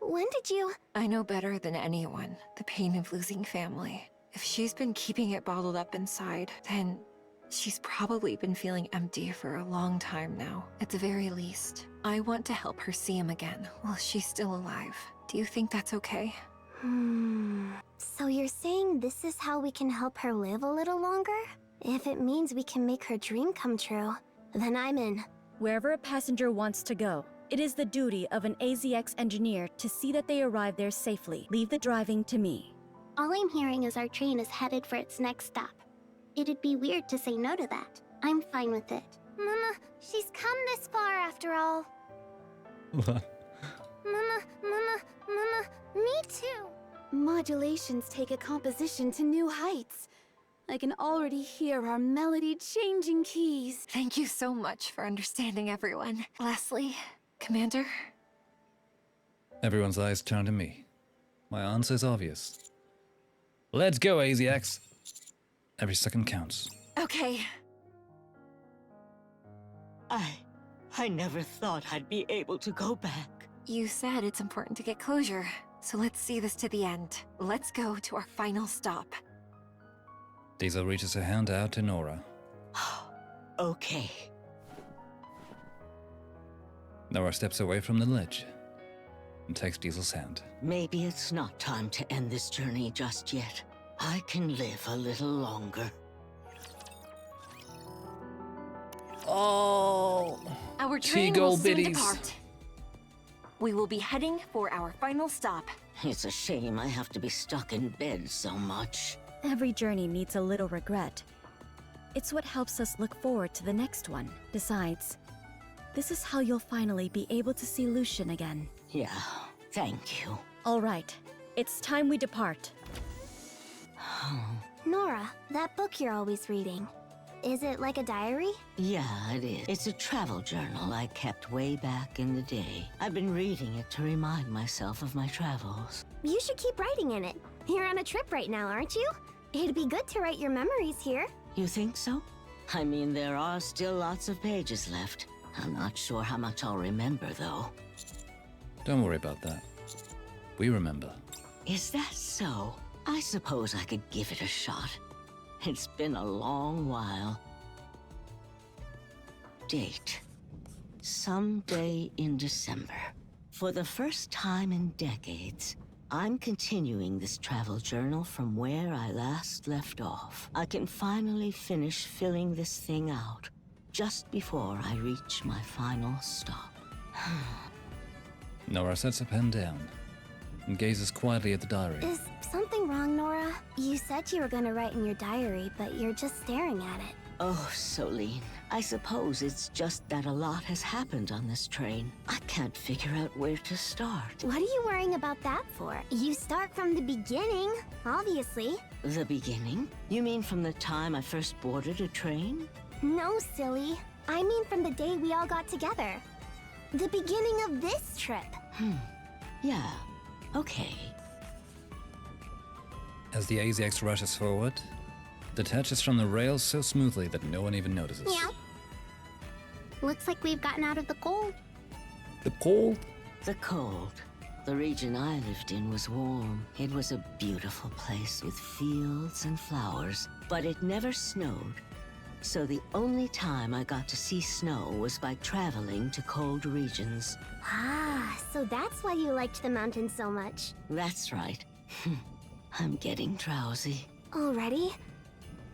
when did you... I know better than anyone the pain of losing family. If she's been keeping it bottled up inside, then she's probably been feeling empty for a long time now. At the very least, I want to help her see him again while she's still alive. Do you think that's okay? So you're saying this is how we can help her live a little longer? If it means we can make her dream come true, then I'm in. Wherever a passenger wants to go, it is the duty of an AZX engineer to see that they arrive there safely. Leave the driving to me. All I'm hearing is our train is headed for its next stop. It'd be weird to say no to that. I'm fine with it. Mama, she's come this far after all. What? Mama, me too. Modulations take a composition to new heights. I can already hear our melody changing keys. Thank you so much for understanding, everyone. Lastly, Commander? Everyone's eyes turn to me. My answer is obvious. Let's go, AZX. Every second counts. Okay. I never thought I'd be able to go back. You said it's important to get closure, so let's see this to the end. Let's go to our final stop. Diesel reaches her hand out to Nora. Okay. Nora steps away from the ledge and takes Diesel's hand. Maybe it's not time to end this journey just yet. I can live a little longer. Oh, Our train will soon biddies. depart. We will be heading for our final stop. It's a shame I have to be stuck in bed so much. Every journey needs a little regret. It's what helps us look forward to the next one. Besides, this is how you'll finally be able to see Lucian again. Yeah, thank you. All right, it's time we depart. Nora, that book you're always reading. Is it like a diary? Yeah, it is. It's a travel journal I kept way back in the day. I've been reading it to remind myself of my travels. You should keep writing in it. You're on a trip right now, aren't you? It'd be good to write your memories here. You think so? I mean, there are still lots of pages left. I'm not sure how much I'll remember, though. Don't worry about that. We remember. Is that so? I suppose I could give it a shot. It's been a long while. Date. Someday in December. For the first time in decades, I'm continuing this travel journal from where I last left off. I can finally finish filling this thing out, just before I reach my final stop. Nora sets her pen down and gazes quietly at the diary. Is something wrong, Nora? You said you were gonna write in your diary, but you're just staring at it. Oh, Soline, I suppose it's just that a lot has happened on this train. I can't figure out where to start. What are you worrying about that for? You start from the beginning, obviously. The beginning? You mean from the time I first boarded a train? No, silly. I mean from the day we all got together. The beginning of this trip. Yeah, okay. As the AZX rushes forward, detaches from the rails so smoothly that no one even notices. Meow. Looks like we've gotten out of the cold. The cold? The cold. The region I lived in was warm. It was a beautiful place with fields and flowers, but it never snowed. So the only time I got to see snow was by traveling to cold regions. Ah, so that's why you liked the mountains so much. That's right. I'm getting drowsy. Already?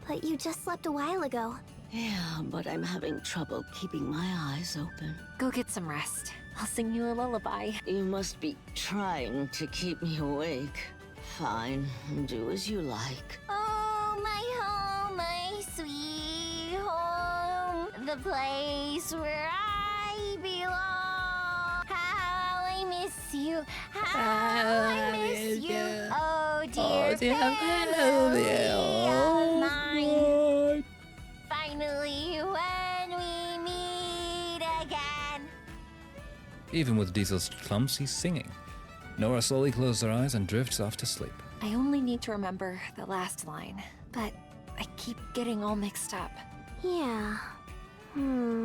But you just slept a while ago. Yeah, but I'm having trouble keeping my eyes open. Go get some rest. I'll sing you a lullaby. You must be trying to keep me awake. Fine, do as you like. Oh, my home, my sweet home. The place where I belong. How I miss you. How I miss you. Oh, dear family of mine. Finally, when we meet again. Even with Diesel's clumsy singing, Nora slowly closes her eyes and drifts off to sleep. I only need to remember the last line, but I keep getting all mixed up. Yeah.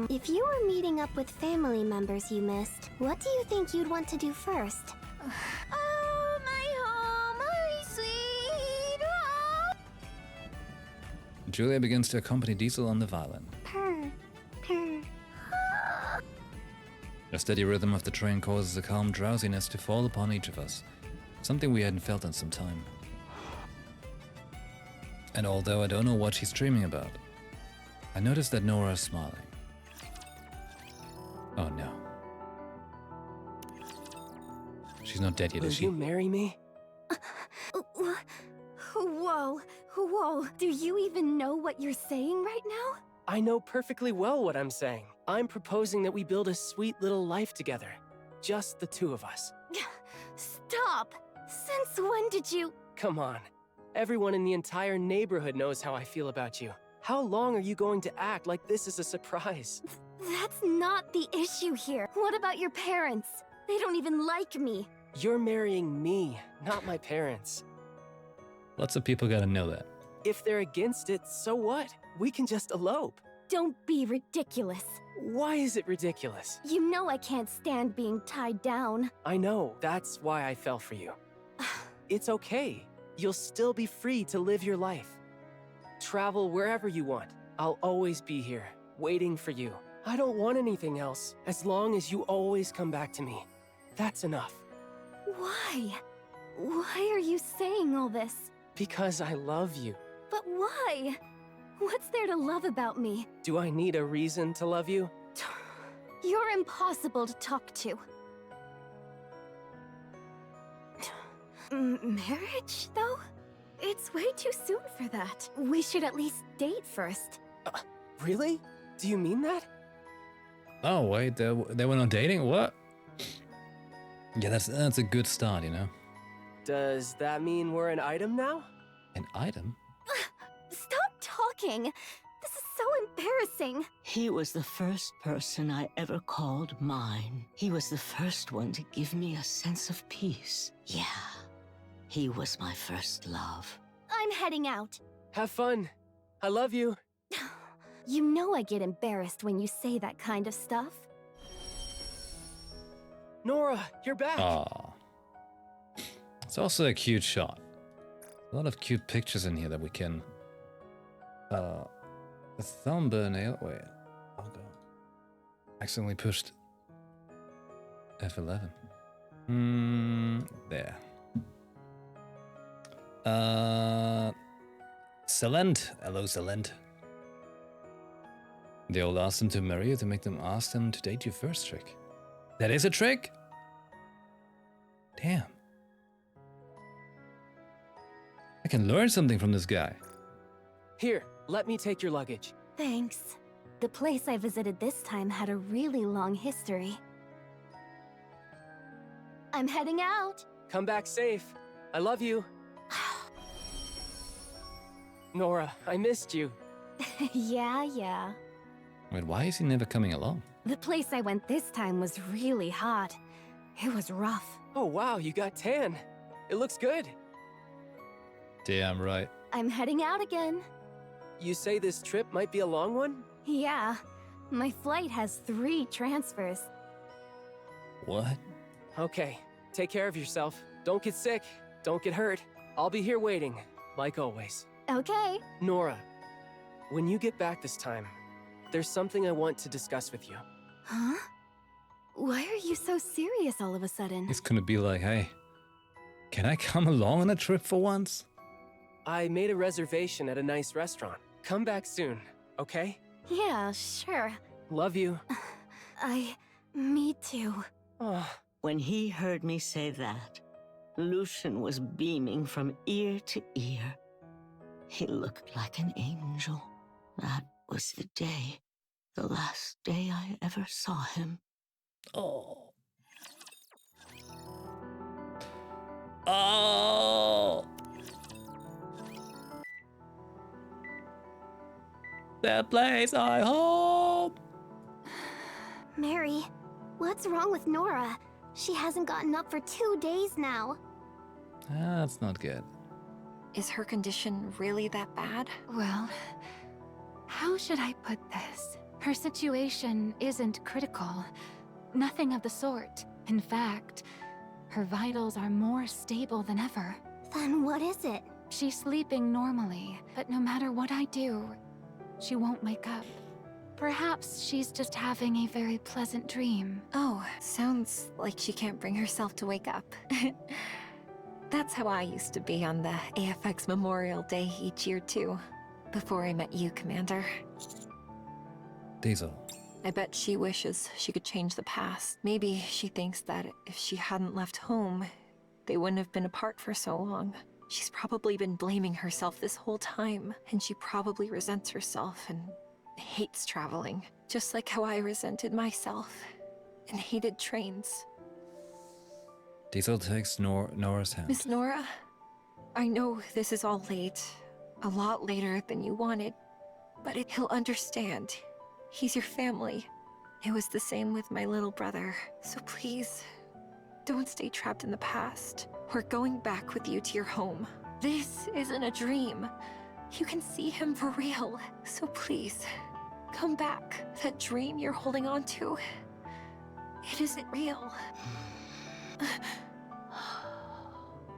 If you were meeting up with family members you missed, what do you think you'd want to do first? Oh, my home, my sweet home. Julia begins to accompany Diesel on the violin. Purr, purr. The steady rhythm of the train causes a calm drowsiness to fall upon each of us, Something we hadn't felt in some time. And although I don't know what she's dreaming about, I noticed that Nora is smiling. Oh no. She's not dead yet, is she? Will you marry me? Whoa. Do you even know what you're saying right now? I know perfectly well what I'm saying. I'm proposing that we build a sweet little life together. Just the two of us. Stop! Since when did you... Come on. Everyone in the entire neighborhood knows how I feel about you. How long are you going to act like this is a surprise? That's not the issue here. What about your parents? They don't even like me. You're marrying me, not my parents. Lots of people gotta know that. If they're against it, so what? We can just elope. Don't be ridiculous. Why is it ridiculous? You know I can't stand being tied down. I know, that's why I fell for you. It's okay. You'll still be free to live your life. Travel wherever you want. I'll always be here, waiting for you. I don't want anything else, as long as you always come back to me. That's enough. Why? Why are you saying all this? Because I love you. But why? What's there to love about me? Do I need a reason to love you? You're impossible to talk to. Marriage, though? It's way too soon for that. We should at least date first. Really? Do you mean that? Oh wait, they were not dating? What? Yeah, that's a good start, you know? Does that mean we're an item now? An item? Stop talking! This is so embarrassing! He was the first person I ever called mine. He was the first one to give me a sense of peace. Yeah, he was my first love. I'm heading out. Have fun. I love you. You know I get embarrassed when you say that kind of stuff. Nora, you're back. Aww. It's also a cute shot. A lot of cute pictures in here that we can... a thumbnail... Wait. Oh god. Accidentally pushed F11. There. Celent. Hello, Celent. They all asked them to marry you to make them ask them to date you first, trick. That is a trick? Damn. I can learn something from this guy. Here, let me take your luggage. Thanks. The place I visited this time had a really long history. I'm heading out. Come back safe. I love you. Nora, I missed you. Yeah. Wait, why is he never coming along? The place I went this time was really hot. It was rough. Oh wow, you got tan. It looks good. Damn right. I'm heading out again. You say this trip might be a long one? Yeah. My flight has 3 transfers. What? Okay, take care of yourself. Don't get sick. Don't get hurt. I'll be here waiting, like always. Okay. Nora, when you get back this time, there's something I want to discuss with you. Huh? Why are you so serious all of a sudden? He's gonna be like, hey, can I come along on a trip for once? I made a reservation at a nice restaurant. Come back soon, okay? Yeah, sure. Love you. Me too. Oh. When he heard me say that, Lucian was beaming from ear to ear. He looked like an angel. That was the day, the last day I ever saw him. Oh. Oh. That place I hope. Mary, what's wrong with Nora? She hasn't gotten up for 2 days now. That's not good. Is her condition really that bad? Well, how should I put this? Her situation isn't critical. Nothing of the sort. In fact, her vitals are more stable than ever. Then what is it? She's sleeping normally, but no matter what I do, she won't wake up. Perhaps she's just having a very pleasant dream. Oh, sounds like she can't bring herself to wake up. That's how I used to be on the AFX Memorial Day each year too. Before I met you, Commander. Diesel. I bet she wishes she could change the past. Maybe she thinks that if she hadn't left home, they wouldn't have been apart for so long. She's probably been blaming herself this whole time, and she probably resents herself and hates traveling. Just like how I resented myself and hated trains. Diesel takes Nora's hand. Miss Nora, I know this is all late. A lot later than you wanted. But he'll understand. He's your family. It was the same with my little brother. So please, don't stay trapped in the past. We're going back with you to your home. This isn't a dream. You can see him for real. So please, come back. That dream you're holding on to, it isn't real.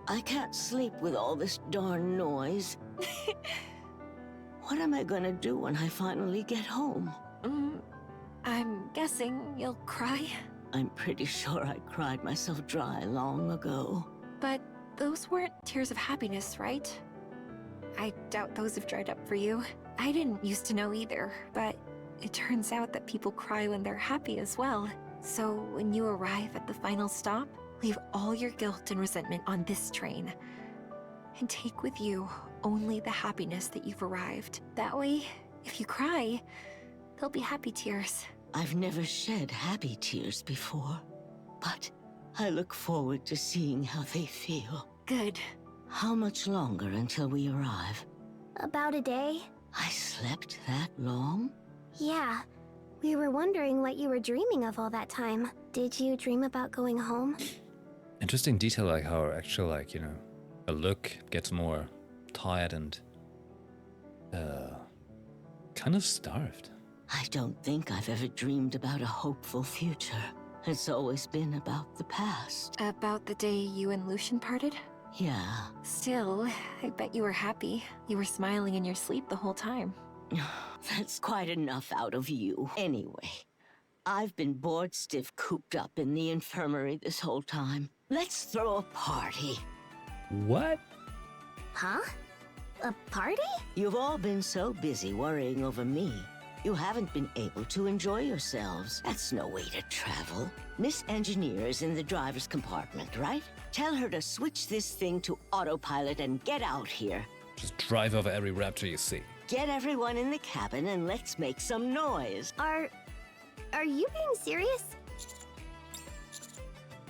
I can't sleep with all this darn noise. What am I gonna do when I finally get home? I'm guessing you'll cry. I'm pretty sure I cried myself dry long ago. But those weren't tears of happiness, right? I doubt those have dried up for you. I didn't used to know either, but it turns out that people cry when they're happy as well. So when you arrive at the final stop, leave all your guilt and resentment on this train. And take with you only the happiness that you've arrived. That way, if you cry, they'll be happy tears. I've never shed happy tears before, but I look forward to seeing how they feel. Good. How much longer until we arrive? About a day? I slept that long? Yeah. We were wondering what you were dreaming of all that time. Did you dream about going home? Interesting detail, like how actually, like, you know, a look gets more tired and kind of starved. I don't think I've ever dreamed about a hopeful future. It's always been about the past. About the day you and Lucian parted? Yeah. Still, I bet you were happy. You were smiling in your sleep the whole time. That's quite enough out of you. Anyway, I've been bored stiff cooped up in the infirmary this whole time. Let's throw a party. What? Huh? A party? You've all been so busy worrying over me. You haven't been able to enjoy yourselves. That's no way to travel. Miss Engineer is in the driver's compartment, right? Tell her to switch this thing to autopilot and get out here. Just drive over every raptor you see. Get everyone in the cabin and let's make some noise. Are you being serious?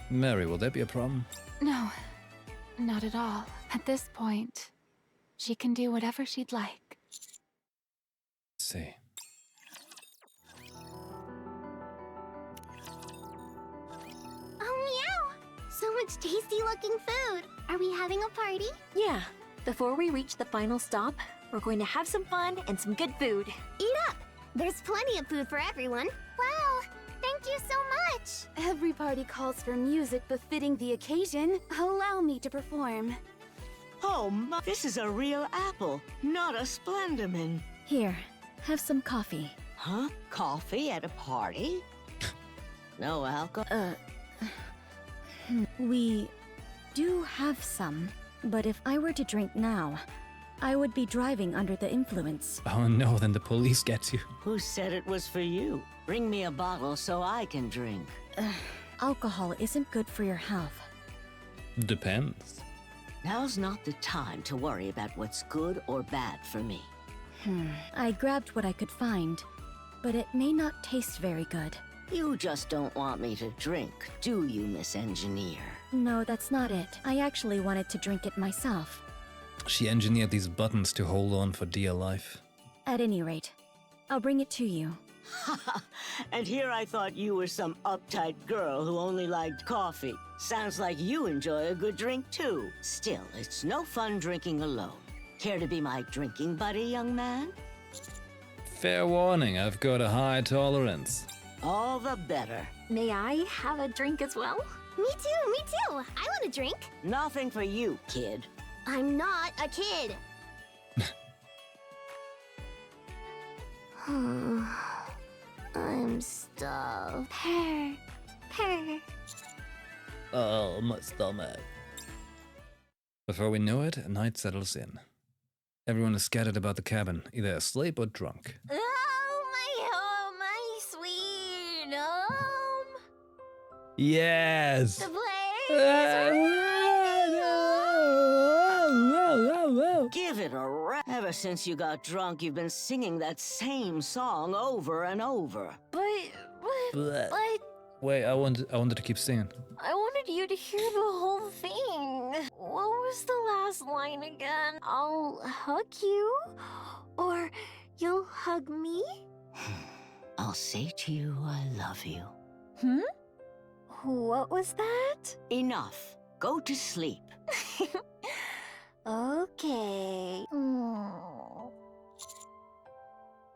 Mary, will there be a problem? No, not at all. At this point, she can do whatever she'd like. Let's see. Oh, meow! So much tasty-looking food. Are we having a party? Yeah. Before we reach the final stop, we're going to have some fun and some good food. Eat up! There's plenty of food for everyone. Wow! Thank you so much! Every party calls for music befitting the occasion. Allow me to perform. Oh my, this is a real apple, not a Splenderman. Here, have some coffee. Huh? Coffee at a party? No alcohol? We do have some, but if I were to drink now, I would be driving under the influence. Oh no, then the police get you. Who said it was for you? Bring me a bottle so I can drink. Alcohol isn't good for your health. Depends. Now's not the time to worry about what's good or bad for me. I grabbed what I could find, but it may not taste very good. You just don't want me to drink, do you, Miss Engineer? No, that's not it. I actually wanted to drink it myself. She engineered these buttons to hold on for dear life. At any rate, I'll bring it to you. And here I thought you were some uptight girl who only liked coffee. Sounds like you enjoy a good drink too. Still, it's no fun drinking alone. Care to be my drinking buddy, young man? Fair warning, I've got a high tolerance. All the better. May I have a drink as well? Me too! I want a drink. Nothing for you, kid. I'm not a kid. I'm stuffed. Purr. Oh, my stomach. Before we know it, night settles in. Everyone is scattered about the cabin, either asleep or drunk. Oh, my home, my sweet home. Yes! The place. Give it a rest. Ever since you got drunk, you've been singing that same song over and over. But Wait, I wanted to keep singing. I wanted you to hear the whole thing. What was the last line again? I'll hug you? Or you'll hug me? I'll say to you, I love you. What was that? Enough. Go to sleep. Okay.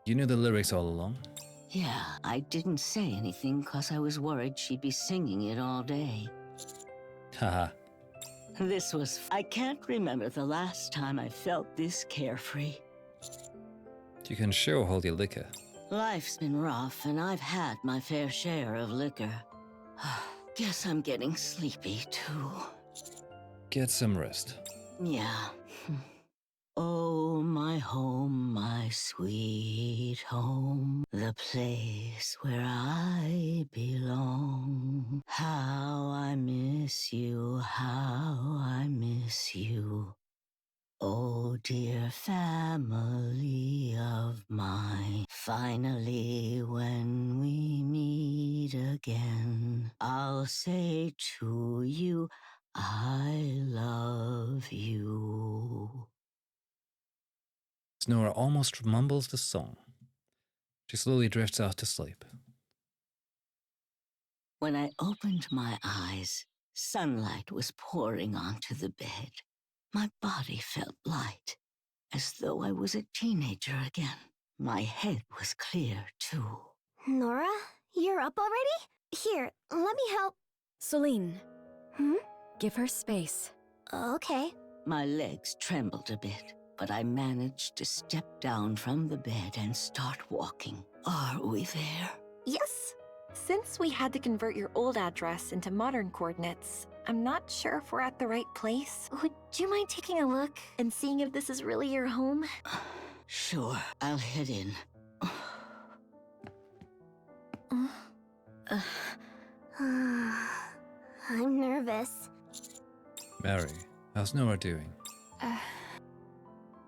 You knew the lyrics all along? Yeah, I didn't say anything because I was worried she'd be singing it all day. Haha. This was... I can't remember the last time I felt this carefree. You can sure hold your liquor. Life's been rough, and I've had my fair share of liquor. Guess I'm getting sleepy, too. Get some rest. Yeah. Oh, my home, my sweet home, the place where I belong. How I miss you, how I miss you. Oh, dear family of mine. Finally, when we meet again, I'll say to you, I love you. Nora almost mumbles the song. She slowly drifts out to sleep. When I opened my eyes, sunlight was pouring onto the bed. My body felt light, as though I was a teenager again. My head was clear, too. Nora, you're up already? Here, let me help. Celine. Give her space. Okay. My legs trembled a bit, but I managed to step down from the bed and start walking. Are we there? Yes. Since we had to convert your old address into modern coordinates, I'm not sure if we're at the right place. Would you mind taking a look and seeing if this is really your home? Sure, I'll head in. I'm nervous. Mary, how's Nora doing?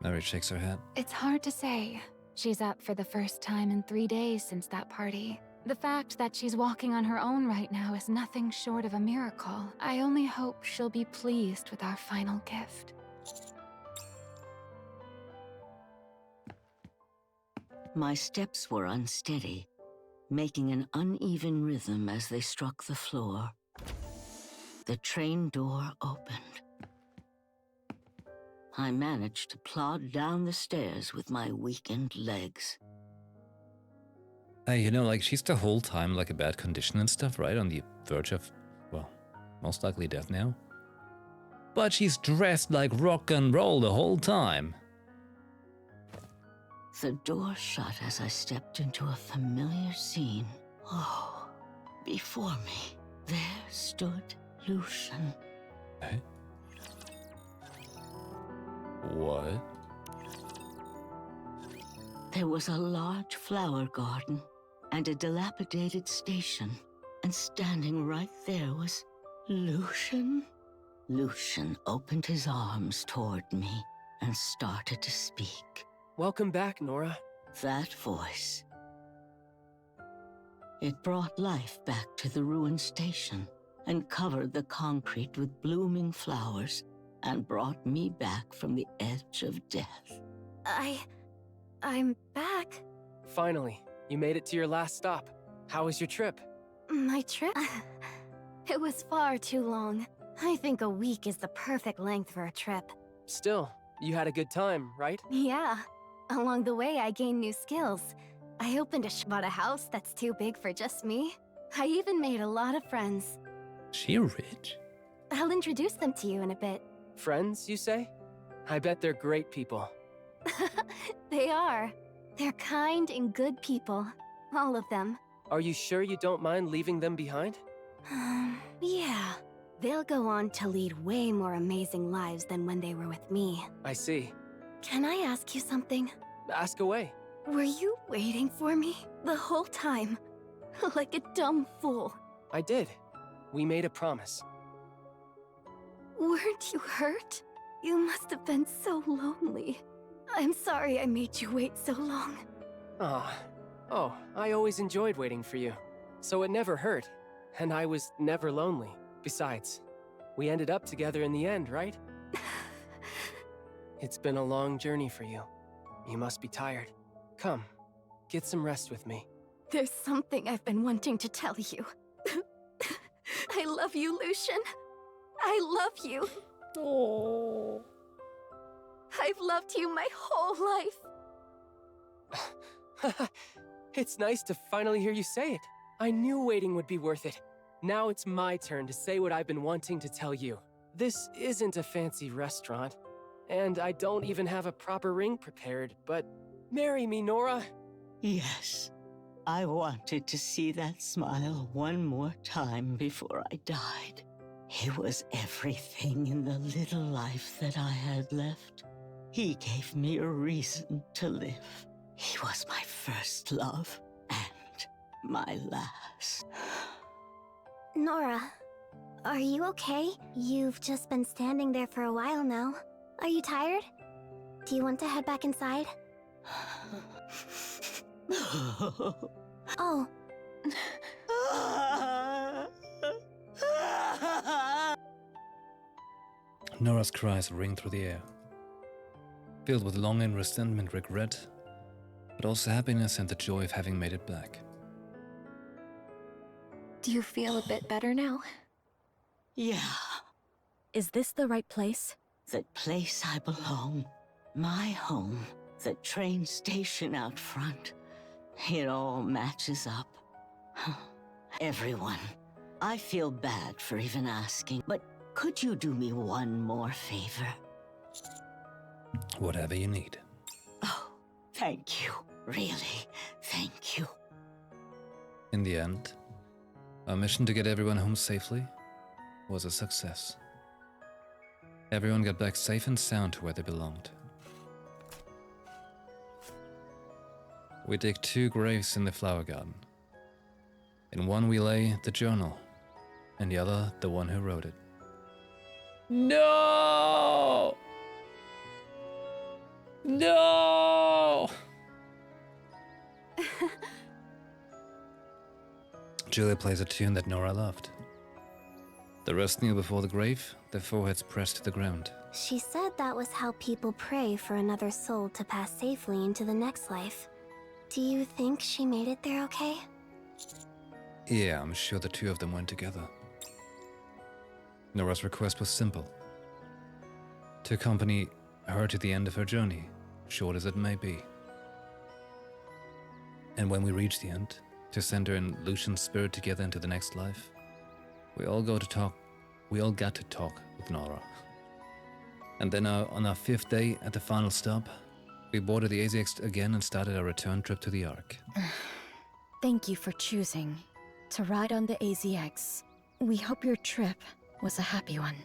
Mary shakes her head. It's hard to say. She's up for the first time in 3 days since that party. The fact that she's walking on her own right now is nothing short of a miracle. I only hope she'll be pleased with our final gift. My steps were unsteady, making an uneven rhythm as they struck the floor. The train door opened. I managed to plod down the stairs with my weakened legs. Hey, you know, like, she's the whole time, like, a bad condition and stuff, right? On the verge of, well, most likely death now. But she's dressed like rock and roll the whole time. The door shut as I stepped into a familiar scene. Oh, before me, there stood Lucian. Eh? What? There was a large flower garden and a dilapidated station, and standing right there was Lucian. Lucian opened his arms toward me and started to speak. Welcome back, Nora. That voice. It brought life back to the ruined station and covered the concrete with blooming flowers and brought me back from the edge of death. I'm back. Finally, you made it to your last stop. How was your trip? My trip? It was far too long. I think a week is the perfect length for a trip. Still, you had a good time, right? Yeah. Along the way, I gained new skills. I bought a house that's too big for just me. I even made a lot of friends. She rich? I'll introduce them to you in a bit. Friends, you say? I bet they're great people. They are. They're kind and good people. All of them. Are you sure you don't mind leaving them behind? Yeah. They'll go on to lead way more amazing lives than when they were with me. I see. Can I ask you something? Ask away. Were you waiting for me the whole time? Like a dumb fool. I did. We made a promise. Weren't you hurt? You must have been so lonely. I'm sorry I made you wait so long. Oh, I always enjoyed waiting for you. So it never hurt, and I was never lonely. Besides, we ended up together in the end, right? It's been a long journey for you. You must be tired. Come, get some rest with me. There's something I've been wanting to tell you. I love you, Lucian. I love you. Oh. I've loved you my whole life. It's nice to finally hear you say it. I knew waiting would be worth it. Now it's my turn to say what I've been wanting to tell you. This isn't a fancy restaurant, and I don't even have a proper ring prepared, but marry me, Nora. Yes. I wanted to see that smile one more time before I died. It was everything in the little life that I had left. He gave me a reason to live. He was my first love and my last. Nora, are you okay? You've just been standing there for a while now. Are you tired? Do you want to head back inside? Oh. Nora's cries ring through the air, filled with longing, resentment, regret, but also happiness and the joy of having made it back. Do you feel a bit better now? Yeah. Is this the right place? The place I belong. My home. The train station out front. It all matches up. Everyone. I feel bad for even asking, but could you do me one more favor? Whatever you need. Oh, thank you. Really, thank you. In the end, our mission to get everyone home safely was a success. Everyone got back safe and sound to where they belonged. We dig 2 graves in the flower garden. In one we lay the journal, and the other the one who wrote it. No! No! Julia plays a tune that Nora loved. The rest kneel before the grave, their foreheads pressed to the ground. She said that was how people pray for another soul to pass safely into the next life. Do you think she made it there okay? Yeah, I'm sure the 2 of them went together. Nora's request was simple. To accompany her to the end of her journey, short as it may be. And when we reach the end, to send her and Lucian's spirit together into the next life, we all got to talk with Nora. And then on our 5th day at the final stop, we boarded the AZX again and started our return trip to the Ark. Thank you for choosing to ride on the AZX. We hope your trip was a happy one.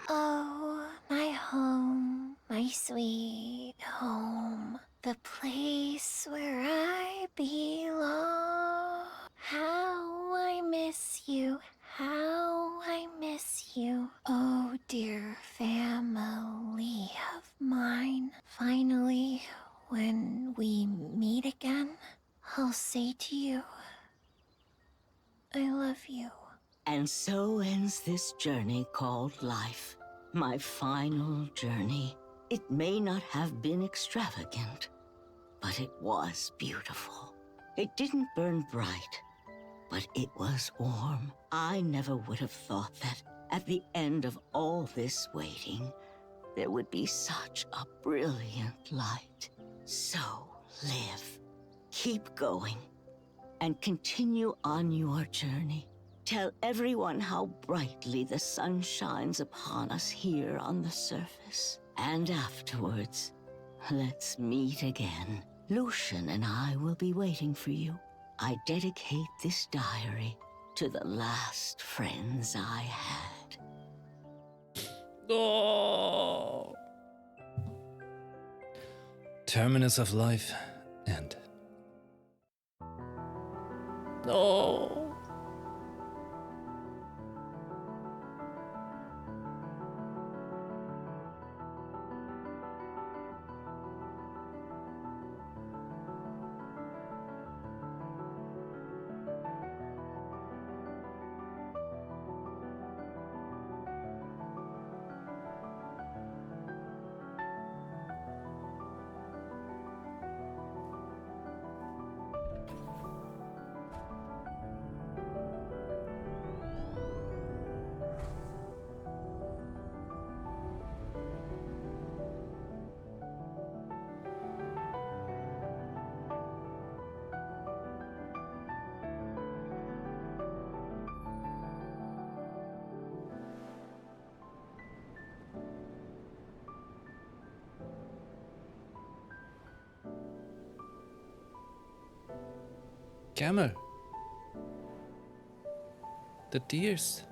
Oh, my home, my sweet home, the place where I belong. How I miss you, how I miss you. Oh, dear family of mine. Finally, when we meet again, I'll say to you, I love you. And so ends this journey called life. My final journey. It may not have been extravagant, but it was beautiful. It didn't burn bright, but it was warm. I never would have thought that at the end of all this waiting, there would be such a brilliant light. So live, keep going, and continue on your journey. Tell everyone how brightly the sun shines upon us here on the surface. And afterwards, let's meet again. Lucian and I will be waiting for you. I dedicate this diary to the last friends I had. Oh. Terminus of life end. No. Camel. The tears.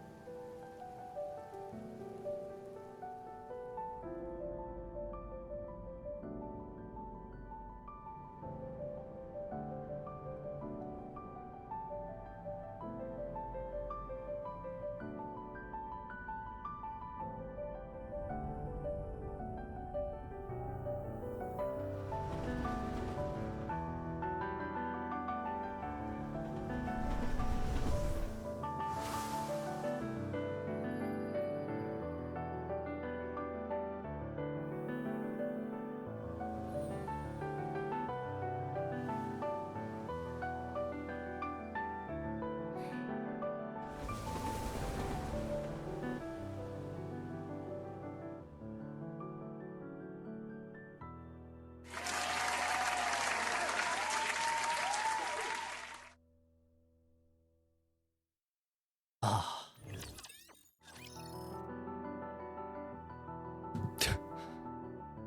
Ah.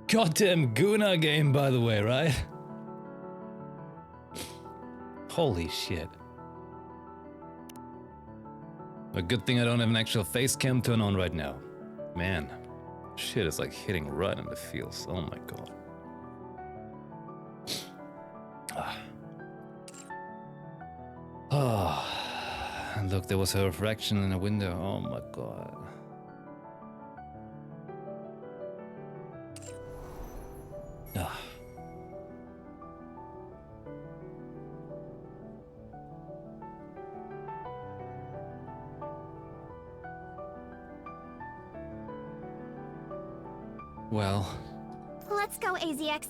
Goddamn Guna game, by the way, right? Holy shit. A good thing I don't have an actual face cam turn on right now. Man, shit is like hitting right in the feels. Oh my god. Ah. Oh. And look, there was a refraction in a window. Oh my god. Ah. Well. Let's go, AZX.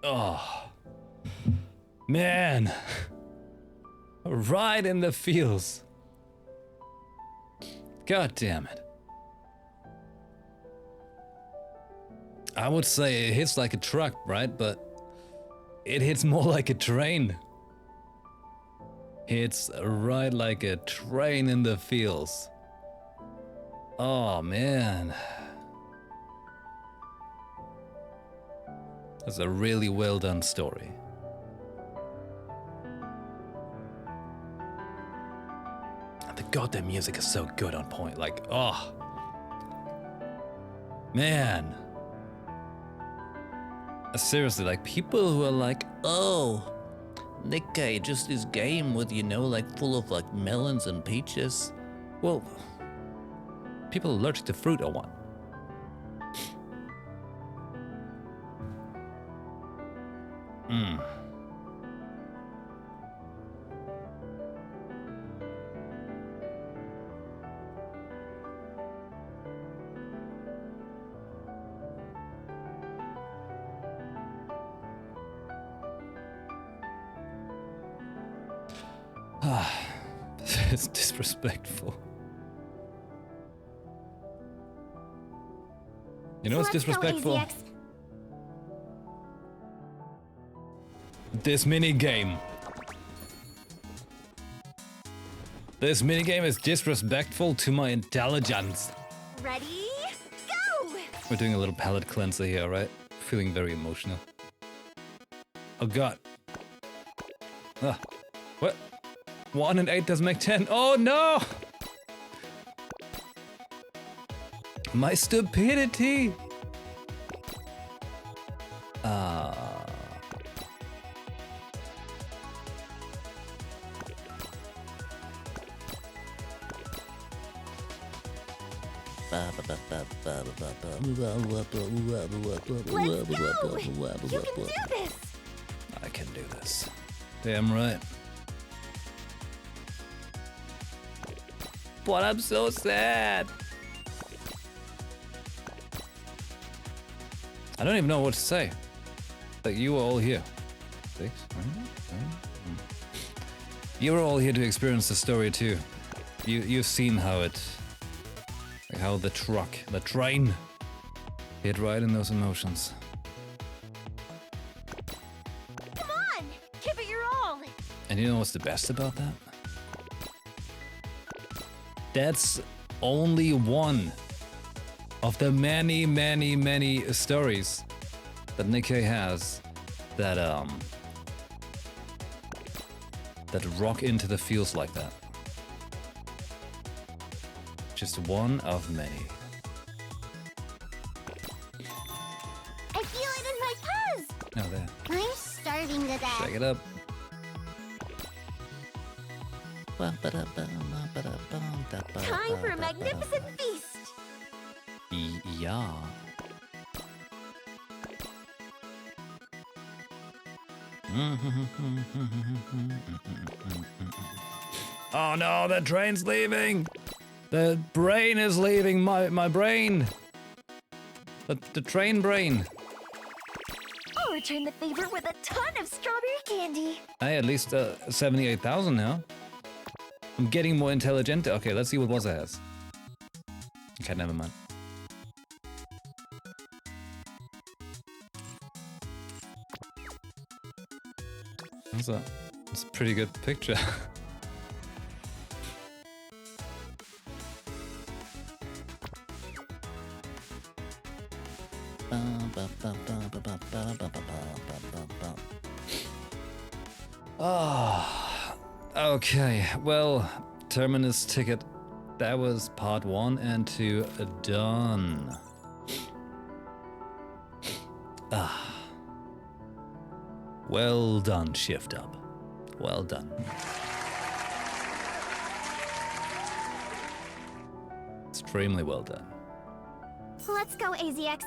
Oh. Man. Right in the feels. God damn it. I would say it hits like a truck, right? But it hits more like a train. Hits right like a train in the feels. Oh man. That's a really well done story. The goddamn music is so good on point. Like, oh. Man. Seriously, like people who are like, oh, Nikke, just this game with, you know, like full of like melons and peaches. Well, people allergic to fruit or what? It's disrespectful. You know, it's disrespectful. This mini game. This minigame is disrespectful to my intelligence. Ready? Go! We're doing a little palate cleanser here, right? Feeling very emotional. Oh god. Ah. What? 1 and 8 doesn't make 10. Oh no! My stupidity! Let's go! You can do this! I can do this. Damn right. But I'm so sad. I don't even know what to say. Like, you were all here. 6? You were all here to experience the story too. You've seen how it, like how the train hit right in those emotions. Come on! Give it your all! And you know what's the best about that? That's only one of the many, many, many stories that Nikke has that that rock into the feels like that. Just one of many. I feel it in my pus! Oh, there. I'm starving to death. Check it up. Time for a magnificent feast! Yeah. Oh no, the train's leaving! The brain is leaving, my brain! The train brain. I'll return the favor with a ton of strawberry candy! Hey, at least 78,000 now. I'm getting more intelligent. Okay, let's see what Wazza has. Okay, never mind. That's a pretty good picture. Ah, okay. Well, Terminus Ticket. That was part 1 and 2 done. Ah. Well done, Shift Up. Well done. Extremely well done. Let's go, AZX.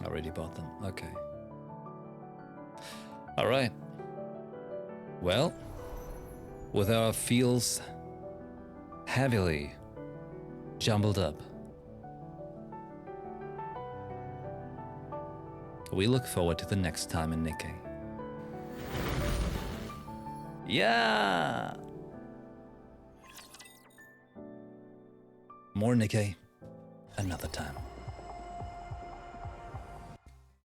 Already bought them. Okay. Alright. Well, with our feels heavily jumbled up, we look forward to the next time in Nikke. Yeah! More Nikke, another time.